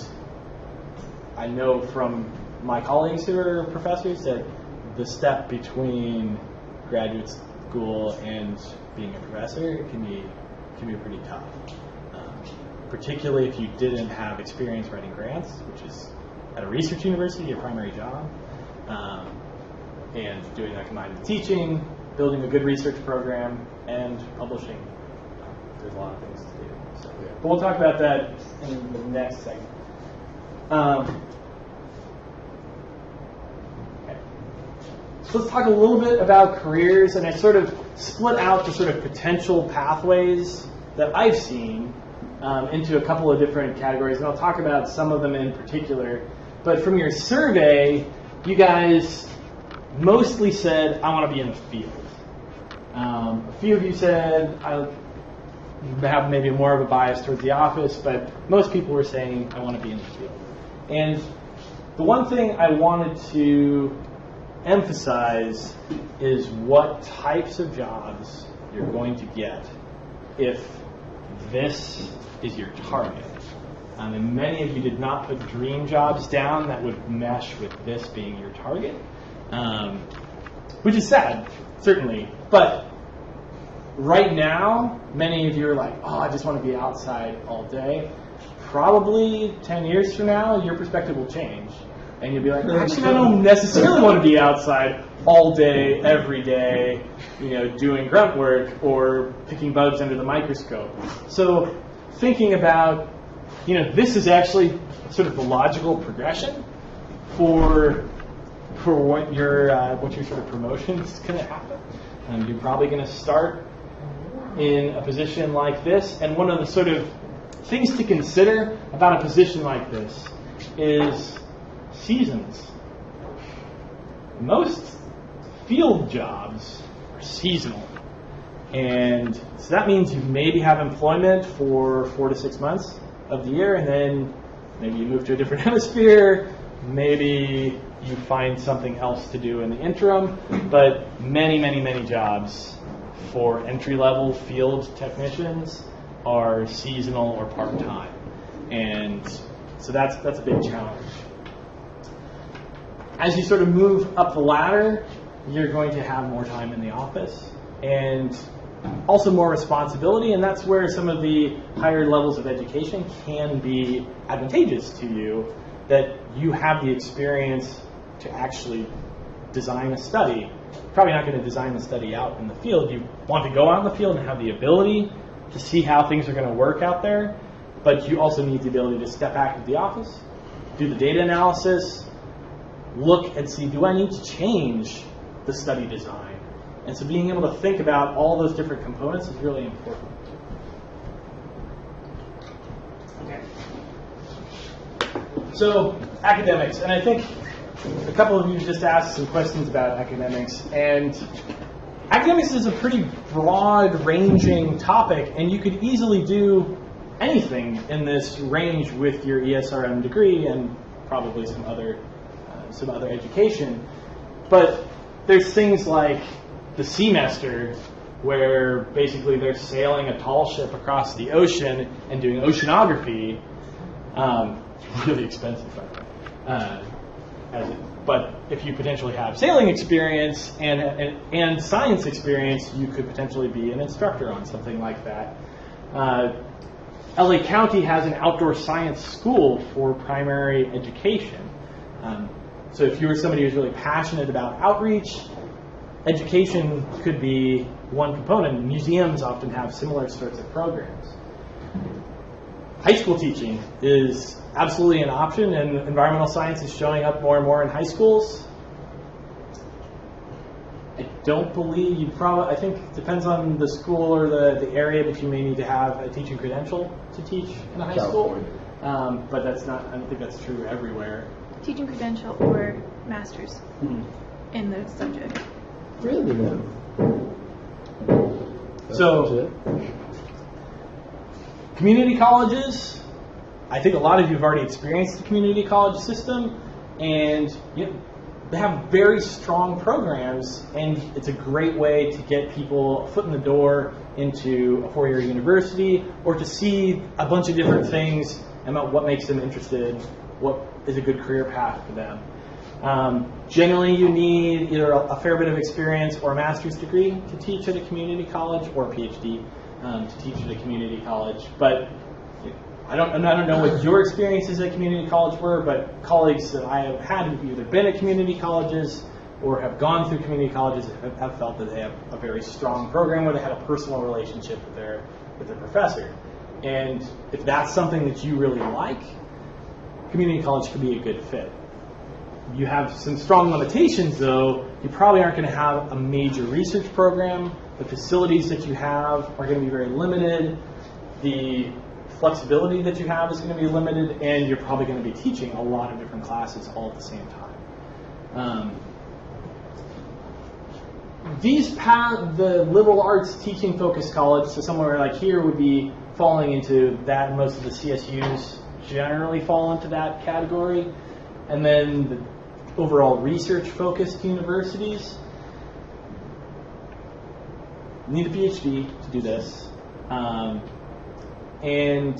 I know from my colleagues who are professors that the step between graduate school and being a professor can be pretty tough. Particularly if you didn't have experience writing grants, which is at a research university, your primary job, and doing that combined with teaching, building a good research program, and publishing. There's a lot of things to do. So. Yeah. But we'll talk about that in the next segment. Okay. So let's talk a little bit about careers, and I sort of split out the sort of potential pathways that I've seen into a couple of different categories, and I'll talk about some of them in particular. But from your survey, you guys mostly said, I want to be in the field. A few of you said, I have maybe more of a bias towards the office, but most people were saying, I want to be in the field. And the one thing I wanted to emphasize is what types of jobs you're going to get if this is your target. And many of you did not put dream jobs down that would mesh with this being your target, which is sad, certainly. But right now, many of you are like, oh, I just want to be outside all day. Probably 10 years from now, your perspective will change. And you'll be like, actually, I don't necessarily want to be outside all day, every day, doing grunt work or picking bugs under the microscope. So thinking about, this is actually sort of the logical progression for what your sort of promotion is going to happen. You're probably going to start in a position like this. And one of the sort of things to consider about a position like this is seasons. Most field jobs are seasonal. And so that means you maybe have employment for 4 to 6 months of the year, and then maybe you move to a different hemisphere, maybe you find something else to do in the interim, but many, many, many jobs for entry-level field technicians are seasonal or part-time. And so that's a big challenge. As you sort of move up the ladder, you're going to have more time in the office and also more responsibility, and that's where some of the higher levels of education can be advantageous to you, that you have the experience to actually design a study. You're probably not going to design the study out in the field. You want to go out in the field and have the ability to see how things are going to work out there, but you also need the ability to step back into the office, do the data analysis, look and see, do I need to change the study design? And so being able to think about all those different components is really important. Okay. So academics, and I think a couple of you just asked some questions about academics, and academics is a pretty broad-ranging topic, and you could easily do anything in this range with your ESRM degree and probably some other education. But there's things like the semester, where basically they're sailing a tall ship across the ocean and doing oceanography. Really expensive, by the way, But if you potentially have sailing experience and science experience, you could potentially be an instructor on something like that. LA County has an outdoor science school for primary education. So if you were somebody who's really passionate about outreach, education could be one component. Museums often have similar sorts of programs. High school teaching is absolutely an option, and environmental science is showing up more and more in high schools. I don't believe you probably, I think it depends on the school or the area, but you may need to have a teaching credential to teach in a high school. But that's not, I don't think that's true everywhere. Teaching credential or master's in the subject. Really, man? So, community colleges, I think a lot of you have already experienced the community college system, and they have very strong programs, and it's a great way to get people a foot in the door into a four-year university, or to see a bunch of different things about what makes them interested, what is a good career path for them. Generally, you need either a fair bit of experience or a master's degree to teach at a community college, or a PhD to teach at a community college. But I don't know what your experiences at community college were, but colleagues that I have had who've either been at community colleges or have gone through community colleges have felt that they have a very strong program where they had a personal relationship with their professor. And if that's something that you really like, community college could be a good fit. You have some strong limitations, though. You probably aren't going to have a major research program. The facilities that you have are going to be very limited. The flexibility that you have is going to be limited, and you're probably going to be teaching a lot of different classes all at the same time. The liberal arts teaching focused college, so somewhere like here would be falling into that, and most of the CSUs generally fall into that category. And then the overall research-focused universities need a PhD to do this. And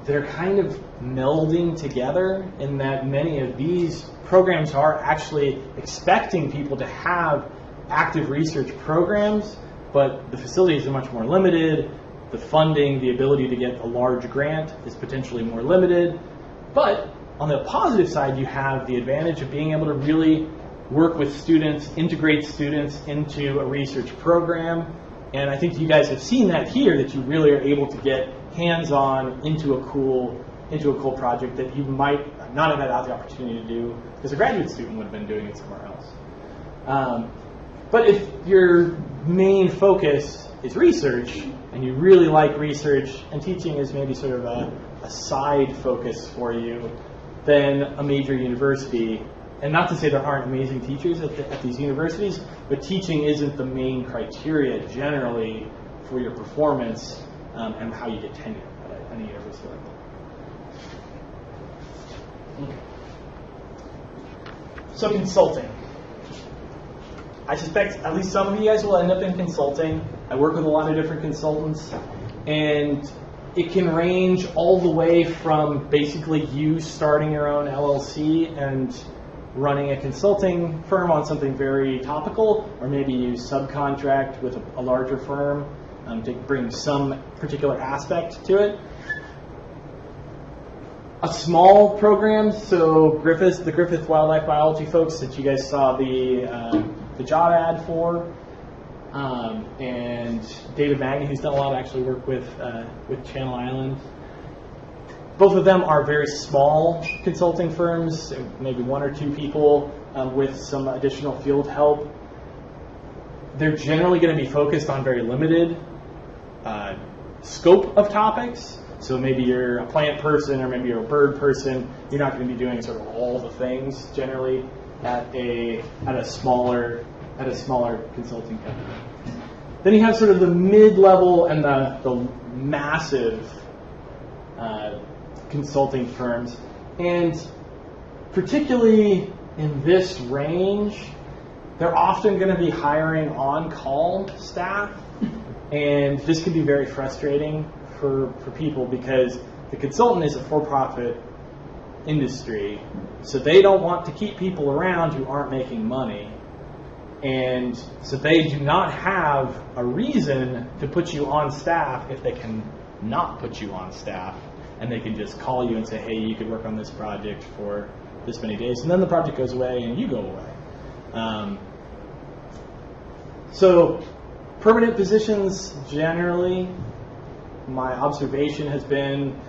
they're kind of melding together in that many of these programs are actually expecting people to have active research programs, but the facilities are much more limited. The funding, the ability to get a large grant is potentially more limited. But on the positive side, you have the advantage of being able to really work with students, integrate students into a research program. And I think you guys have seen that here, that you really are able to get hands-on into a cool project that you might not have had the opportunity to do because a graduate student would have been doing it somewhere else. But if your main focus is research, and you really like research, and teaching is maybe sort of a side focus for you, then a major university, and not to say there aren't amazing teachers at these universities, but teaching isn't the main criteria generally for your performance and how you get tenure at any university like that. So consulting. I suspect at least some of you guys will end up in consulting. I work with a lot of different consultants, and it can range all the way from basically you starting your own LLC and running a consulting firm on something very topical, or maybe you subcontract with a larger firm to bring some particular aspect to it. A small program, so the Griffith Wildlife Biology folks that you guys saw the job ad for, and David Magny, who's done a lot of actually work with Channel Island. Both of them are very small consulting firms, maybe one or two people with some additional field help. They're generally going to be focused on very limited scope of topics. So maybe you're a plant person or maybe you're a bird person. You're not going to be doing sort of all the things generally at a smaller consulting company. Then you have sort of the mid-level and the massive consulting firms, and particularly in this range, they're often going to be hiring on-call staff, and this can be very frustrating for people because the consultant is a for-profit industry, so they don't want to keep people around who aren't making money. And so they do not have a reason to put you on staff if they can not put you on staff. And they can just call you and say, hey, you could work on this project for this many days. And then the project goes away and you go away. So permanent positions, generally, my observation has been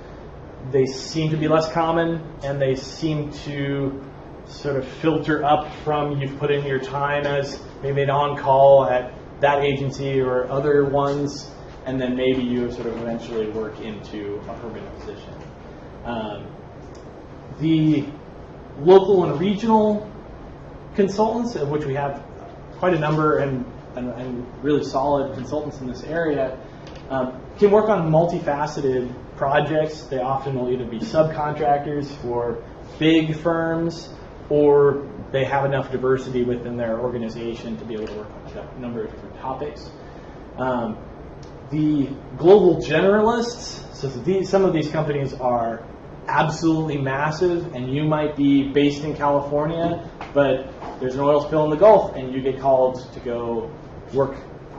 they seem to be less common, and they seem to sort of filter up from you've put in your time as maybe an on-call at that agency or other ones, and then maybe you sort of eventually work into a permanent position. The local and regional consultants, of which we have quite a number and really solid consultants in this area, can work on multifaceted projects. They often will either be subcontractors for big firms, or they have enough diversity within their organization to be able to work on a number of different topics. The global generalists, so some of these companies are absolutely massive, and you might be based in California, but there's an oil spill in the Gulf, and you get called to go work,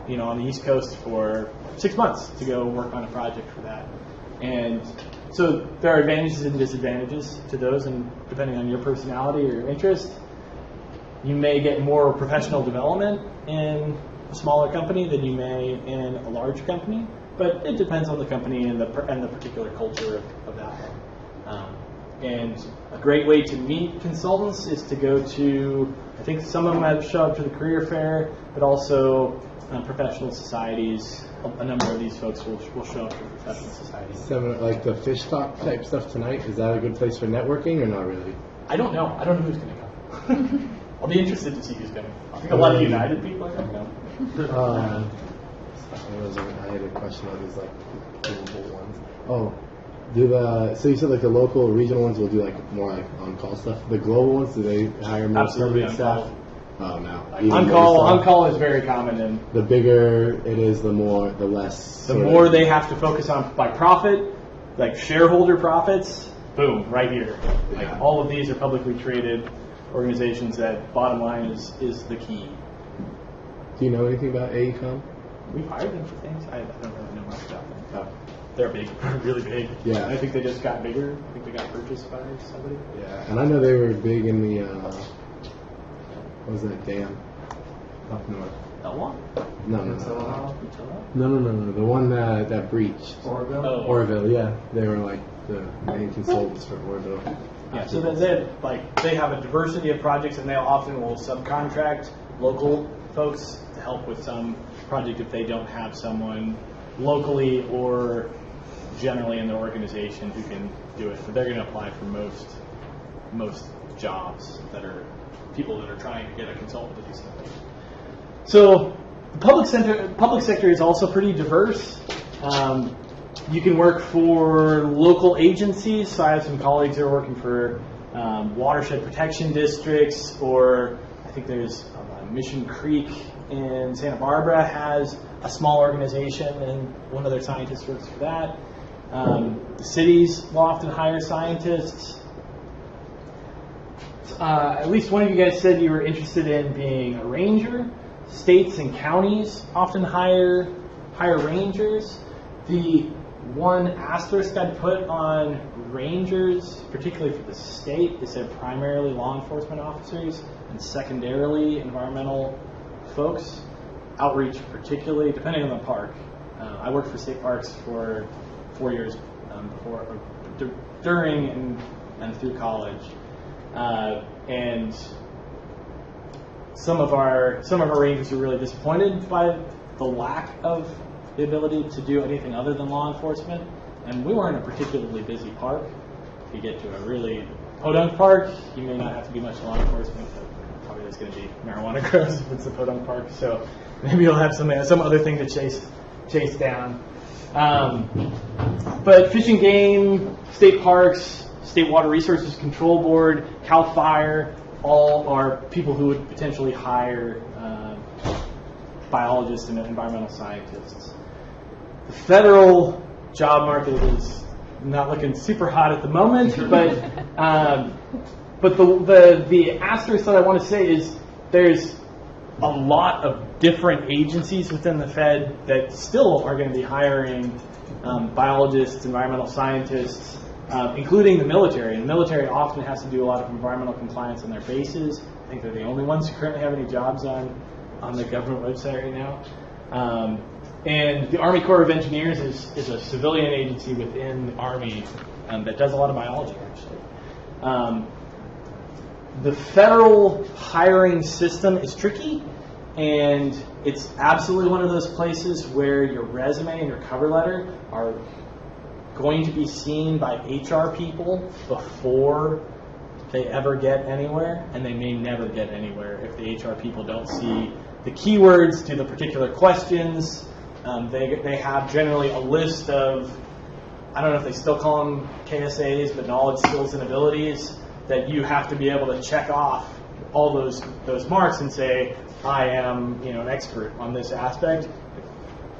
on the East Coast for 6 months to go work on a project for that. And so there are advantages and disadvantages to those, and depending on your personality or your interest, you may get more professional development in a smaller company than you may in a large company, but it depends on the company and the particular culture of that one. And a great way to meet consultants is to go to, I think some of them might show up to the career fair, but also professional societies. A number of these folks will show up to professional societies. Like the fish talk type stuff tonight, is that a good place for networking or not really? I don't know. I don't know who's going to come. I'll be interested to see who's going to come. I think a lot of United people are going to come. I had a question on these global ones. Oh, so you said the local, regional ones will do more on-call stuff. The global ones, do they hire more permanent staff? Oh no. On-call is very common, and the bigger it is, the less. The more they have to focus on by profit, like shareholder profits. Boom, right here. Yeah. All of these are publicly traded organizations that bottom line is the key. Do you know anything about AECOM? We've hired them for things. I don't really know much about them. Oh. They're big, really big. Yeah. I think they just got bigger. I think they got purchased by somebody. Yeah, and I know they were big in the, what was that dam up north? Elwha? No. The one that breached. Oroville? Oh. Oroville, yeah. They were the main consultants for Oroville. Yeah, so they have a diversity of projects, and they often will subcontract local folks to help with some project if they don't have someone locally or generally in the organization who can do it. But they're going to apply for most jobs that are people that are trying to get a consultant to do something. So the public sector is also pretty diverse. You can work for local agencies. So I have some colleagues that are working for watershed protection districts, or I think there's Mission Creek in Santa Barbara has a small organization, and one of their scientists works for that. The cities will often hire scientists. At least one of you guys said you were interested in being a ranger. States and counties often hire rangers. The one asterisk I'd put on rangers, particularly for the state, is they're primarily law enforcement officers and secondarily environmental folks. Outreach, particularly, depending on the park. I worked for state parks for 4 years during and through college, and some of our rangers were really disappointed by the lack of the ability to do anything other than law enforcement. And we weren't a particularly busy park. If you get to a really podunk park, you may not have to do much law enforcement, but probably there's going to be marijuana grows if it's a podunk park. So maybe you'll have some other thing to chase down. But Fish and Game, state parks, State Water Resources Control Board, CAL FIRE, all are people who would potentially hire biologists and environmental scientists. The federal job market is not looking super hot at the moment, but the asterisk that I want to say is there's a lot of different agencies within the Fed that still are going to be hiring biologists, environmental scientists, including the military. And the military often has to do a lot of environmental compliance on their bases. I think they're the only ones who currently have any jobs on the government website right now. And the Army Corps of Engineers is a civilian agency within the Army that does a lot of biology, actually. The federal hiring system is tricky, and it's absolutely one of those places where your resume and your cover letter are going to be seen by HR people before they ever get anywhere, and they may never get anywhere if the HR people don't see the keywords to the particular questions. They have generally a list of, I don't know if they still call them KSAs, but knowledge, skills, and abilities, that you have to be able to check off all those marks and say, I am an expert on this aspect.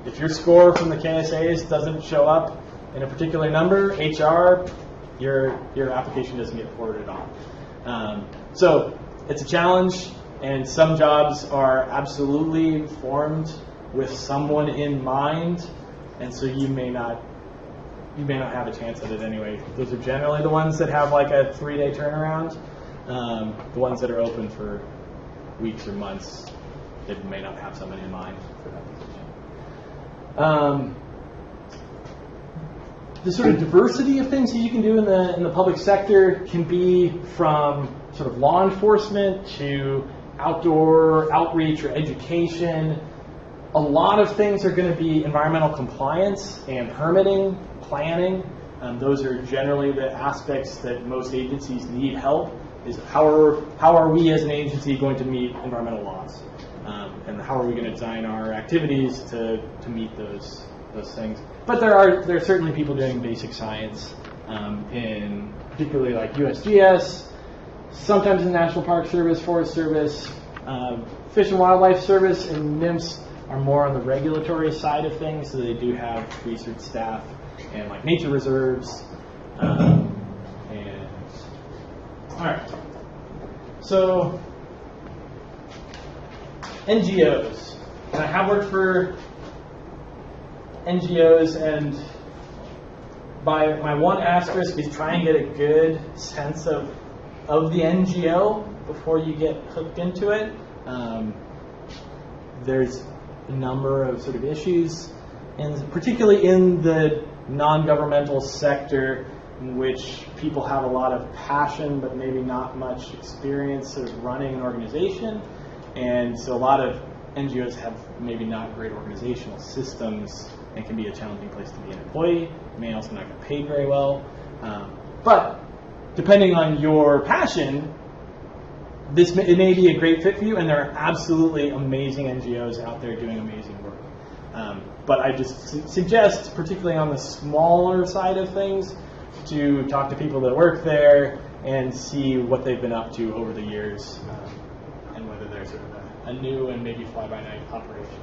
If your score from the KSAs doesn't show up in a particular number, HR, your application doesn't get forwarded on. So it's a challenge, and some jobs are absolutely formed with someone in mind, and so you may not have a chance at it anyway. Those are generally the ones that have like a 3-day turnaround. The ones that are open for weeks or months, they may not have someone in mind for that position. The sort of diversity of things that you can do in the public sector can be from sort of law enforcement to outdoor outreach or education. A lot of things are going to be environmental compliance and permitting, planning. Those are generally the aspects that most agencies need help. Is how are we as an agency going to meet environmental laws, and how are we going to design our activities to meet those things. But there are certainly people doing basic science, in particularly like USGS, sometimes in National Park Service, Forest Service, Fish and Wildlife Service, and NIMS are more on the regulatory side of things, so they do have research staff and like nature reserves. All right. So NGOs. And I have worked for NGOs, and by my one asterisk is try and get a good sense of the NGO before you get hooked into it. There's a number of sort of issues, and particularly in the non-governmental sector, in which people have a lot of passion but maybe not much experience sort of running an organization. And so a lot of NGOs have maybe not great organizational systems and can be a challenging place to be an employee. You may also not get paid very well. But depending on your passion, it may be a great fit for you, and there are absolutely amazing NGOs out there doing amazing work. But I just suggest, particularly on the smaller side of things, to talk to people that work there and see what they've been up to over the years, and whether they're sort of a new and maybe fly-by-night operation.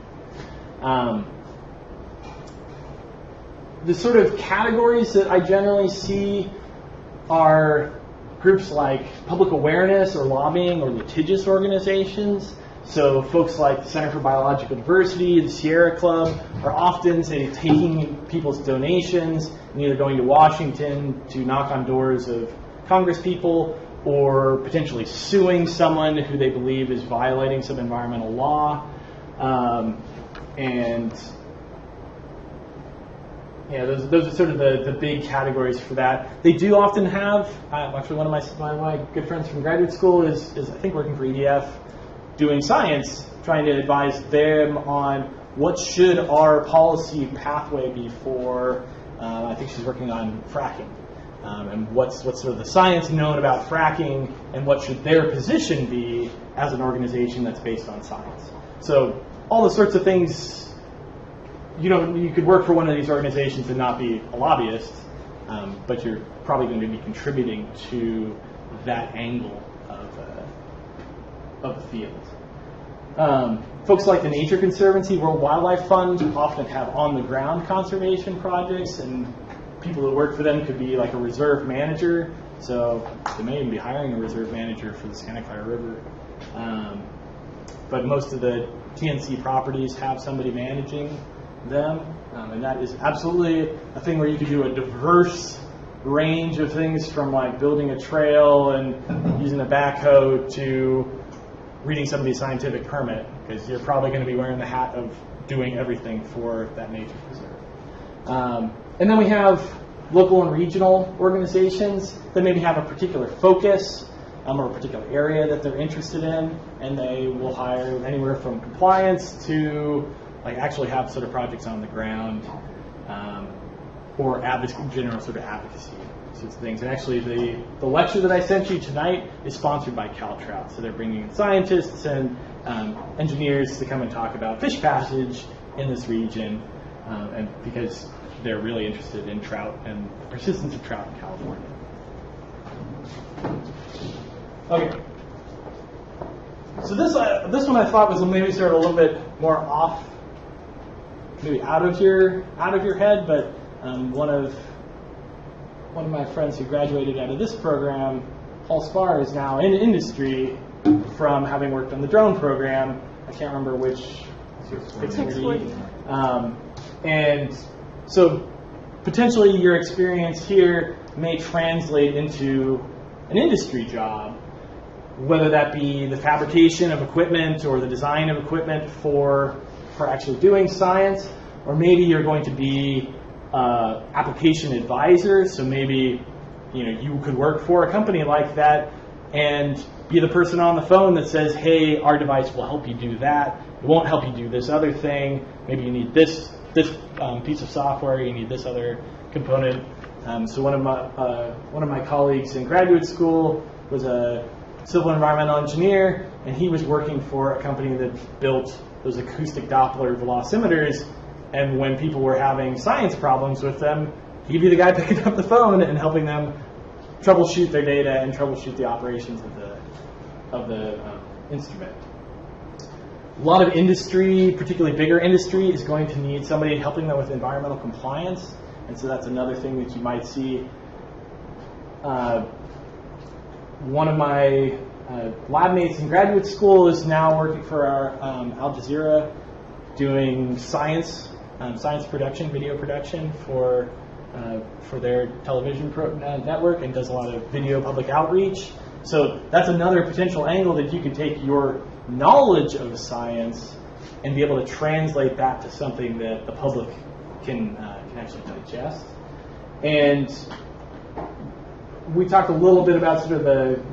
The sort of categories that I generally see are groups like public awareness or lobbying or litigious organizations. So folks like the Center for Biological Diversity, the Sierra Club, are often, say, taking people's donations and either going to Washington to knock on doors of Congress people, or potentially suing someone who they believe is violating some environmental law. And yeah, those are sort of the big categories for that. They do often have, actually one of my good friends from graduate school is I think working for EDF, doing science, trying to advise them on what should our policy pathway be for, I think she's working on fracking, and what's sort of the science known about fracking, and what should their position be as an organization that's based on science. So all the sorts of things, you could work for one of these organizations and not be a lobbyist, but you're probably going to be contributing to that angle of the field. Folks like the Nature Conservancy, World Wildlife Fund often have on-the-ground conservation projects, and people that work for them could be like a reserve manager. So they may even be hiring a reserve manager for the Santa Clara River. But most of the TNC properties have somebody managing them. And that is absolutely a thing where you could do a diverse range of things, from like building a trail and using a backhoe to reading somebody's scientific permit, because you're probably going to be wearing the hat of doing everything for that nature preserve. And then we have local and regional organizations that maybe have a particular focus or a particular area that they're interested in, and they will hire anywhere from compliance to like actually have sort of projects on the ground, or general sort of advocacy sorts of things. And actually the lecture that I sent you tonight is sponsored by Caltrout. So they're bringing in scientists and engineers to come and talk about fish passage in this region, and because they're really interested in trout and the persistence of trout in California. Okay. So this one I thought was maybe sort of a little bit more off, maybe out of your head, but one of my friends who graduated out of this program, Paul Spar, is now in industry from having worked on the drone program. I can't remember which. 640. And so potentially your experience here may translate into an industry job, whether that be the fabrication of equipment or the design of equipment for actually doing science, or maybe you're going to be application advisor. So maybe you could work for a company like that and be the person on the phone that says, hey, our device will help you do that. It won't help you do this other thing. Maybe you need this piece of software. You need this other component. So one of my colleagues in graduate school was a civil environmental engineer, and he was working for a company that built those acoustic Doppler velocimeters. And when people were having science problems with them, he'd be the guy picking up the phone and helping them troubleshoot their data and troubleshoot the operations of the instrument. A lot of industry, particularly bigger industry, is going to need somebody helping them with environmental compliance, and so that's another thing that you might see. One of my lab mates in graduate school is now working for our Al Jazeera, doing science production, video production for their television network, and does a lot of video public outreach. So that's another potential angle that you can take your knowledge of science and be able to translate that to something that the public can actually digest. And we talked a little bit about sort of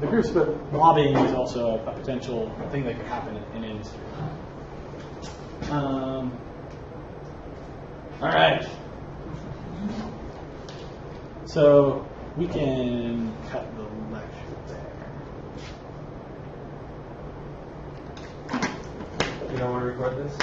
the groups, but lobbying is also a potential thing that could happen in industry. All right. So we can cut the lecture there. You don't want to record this?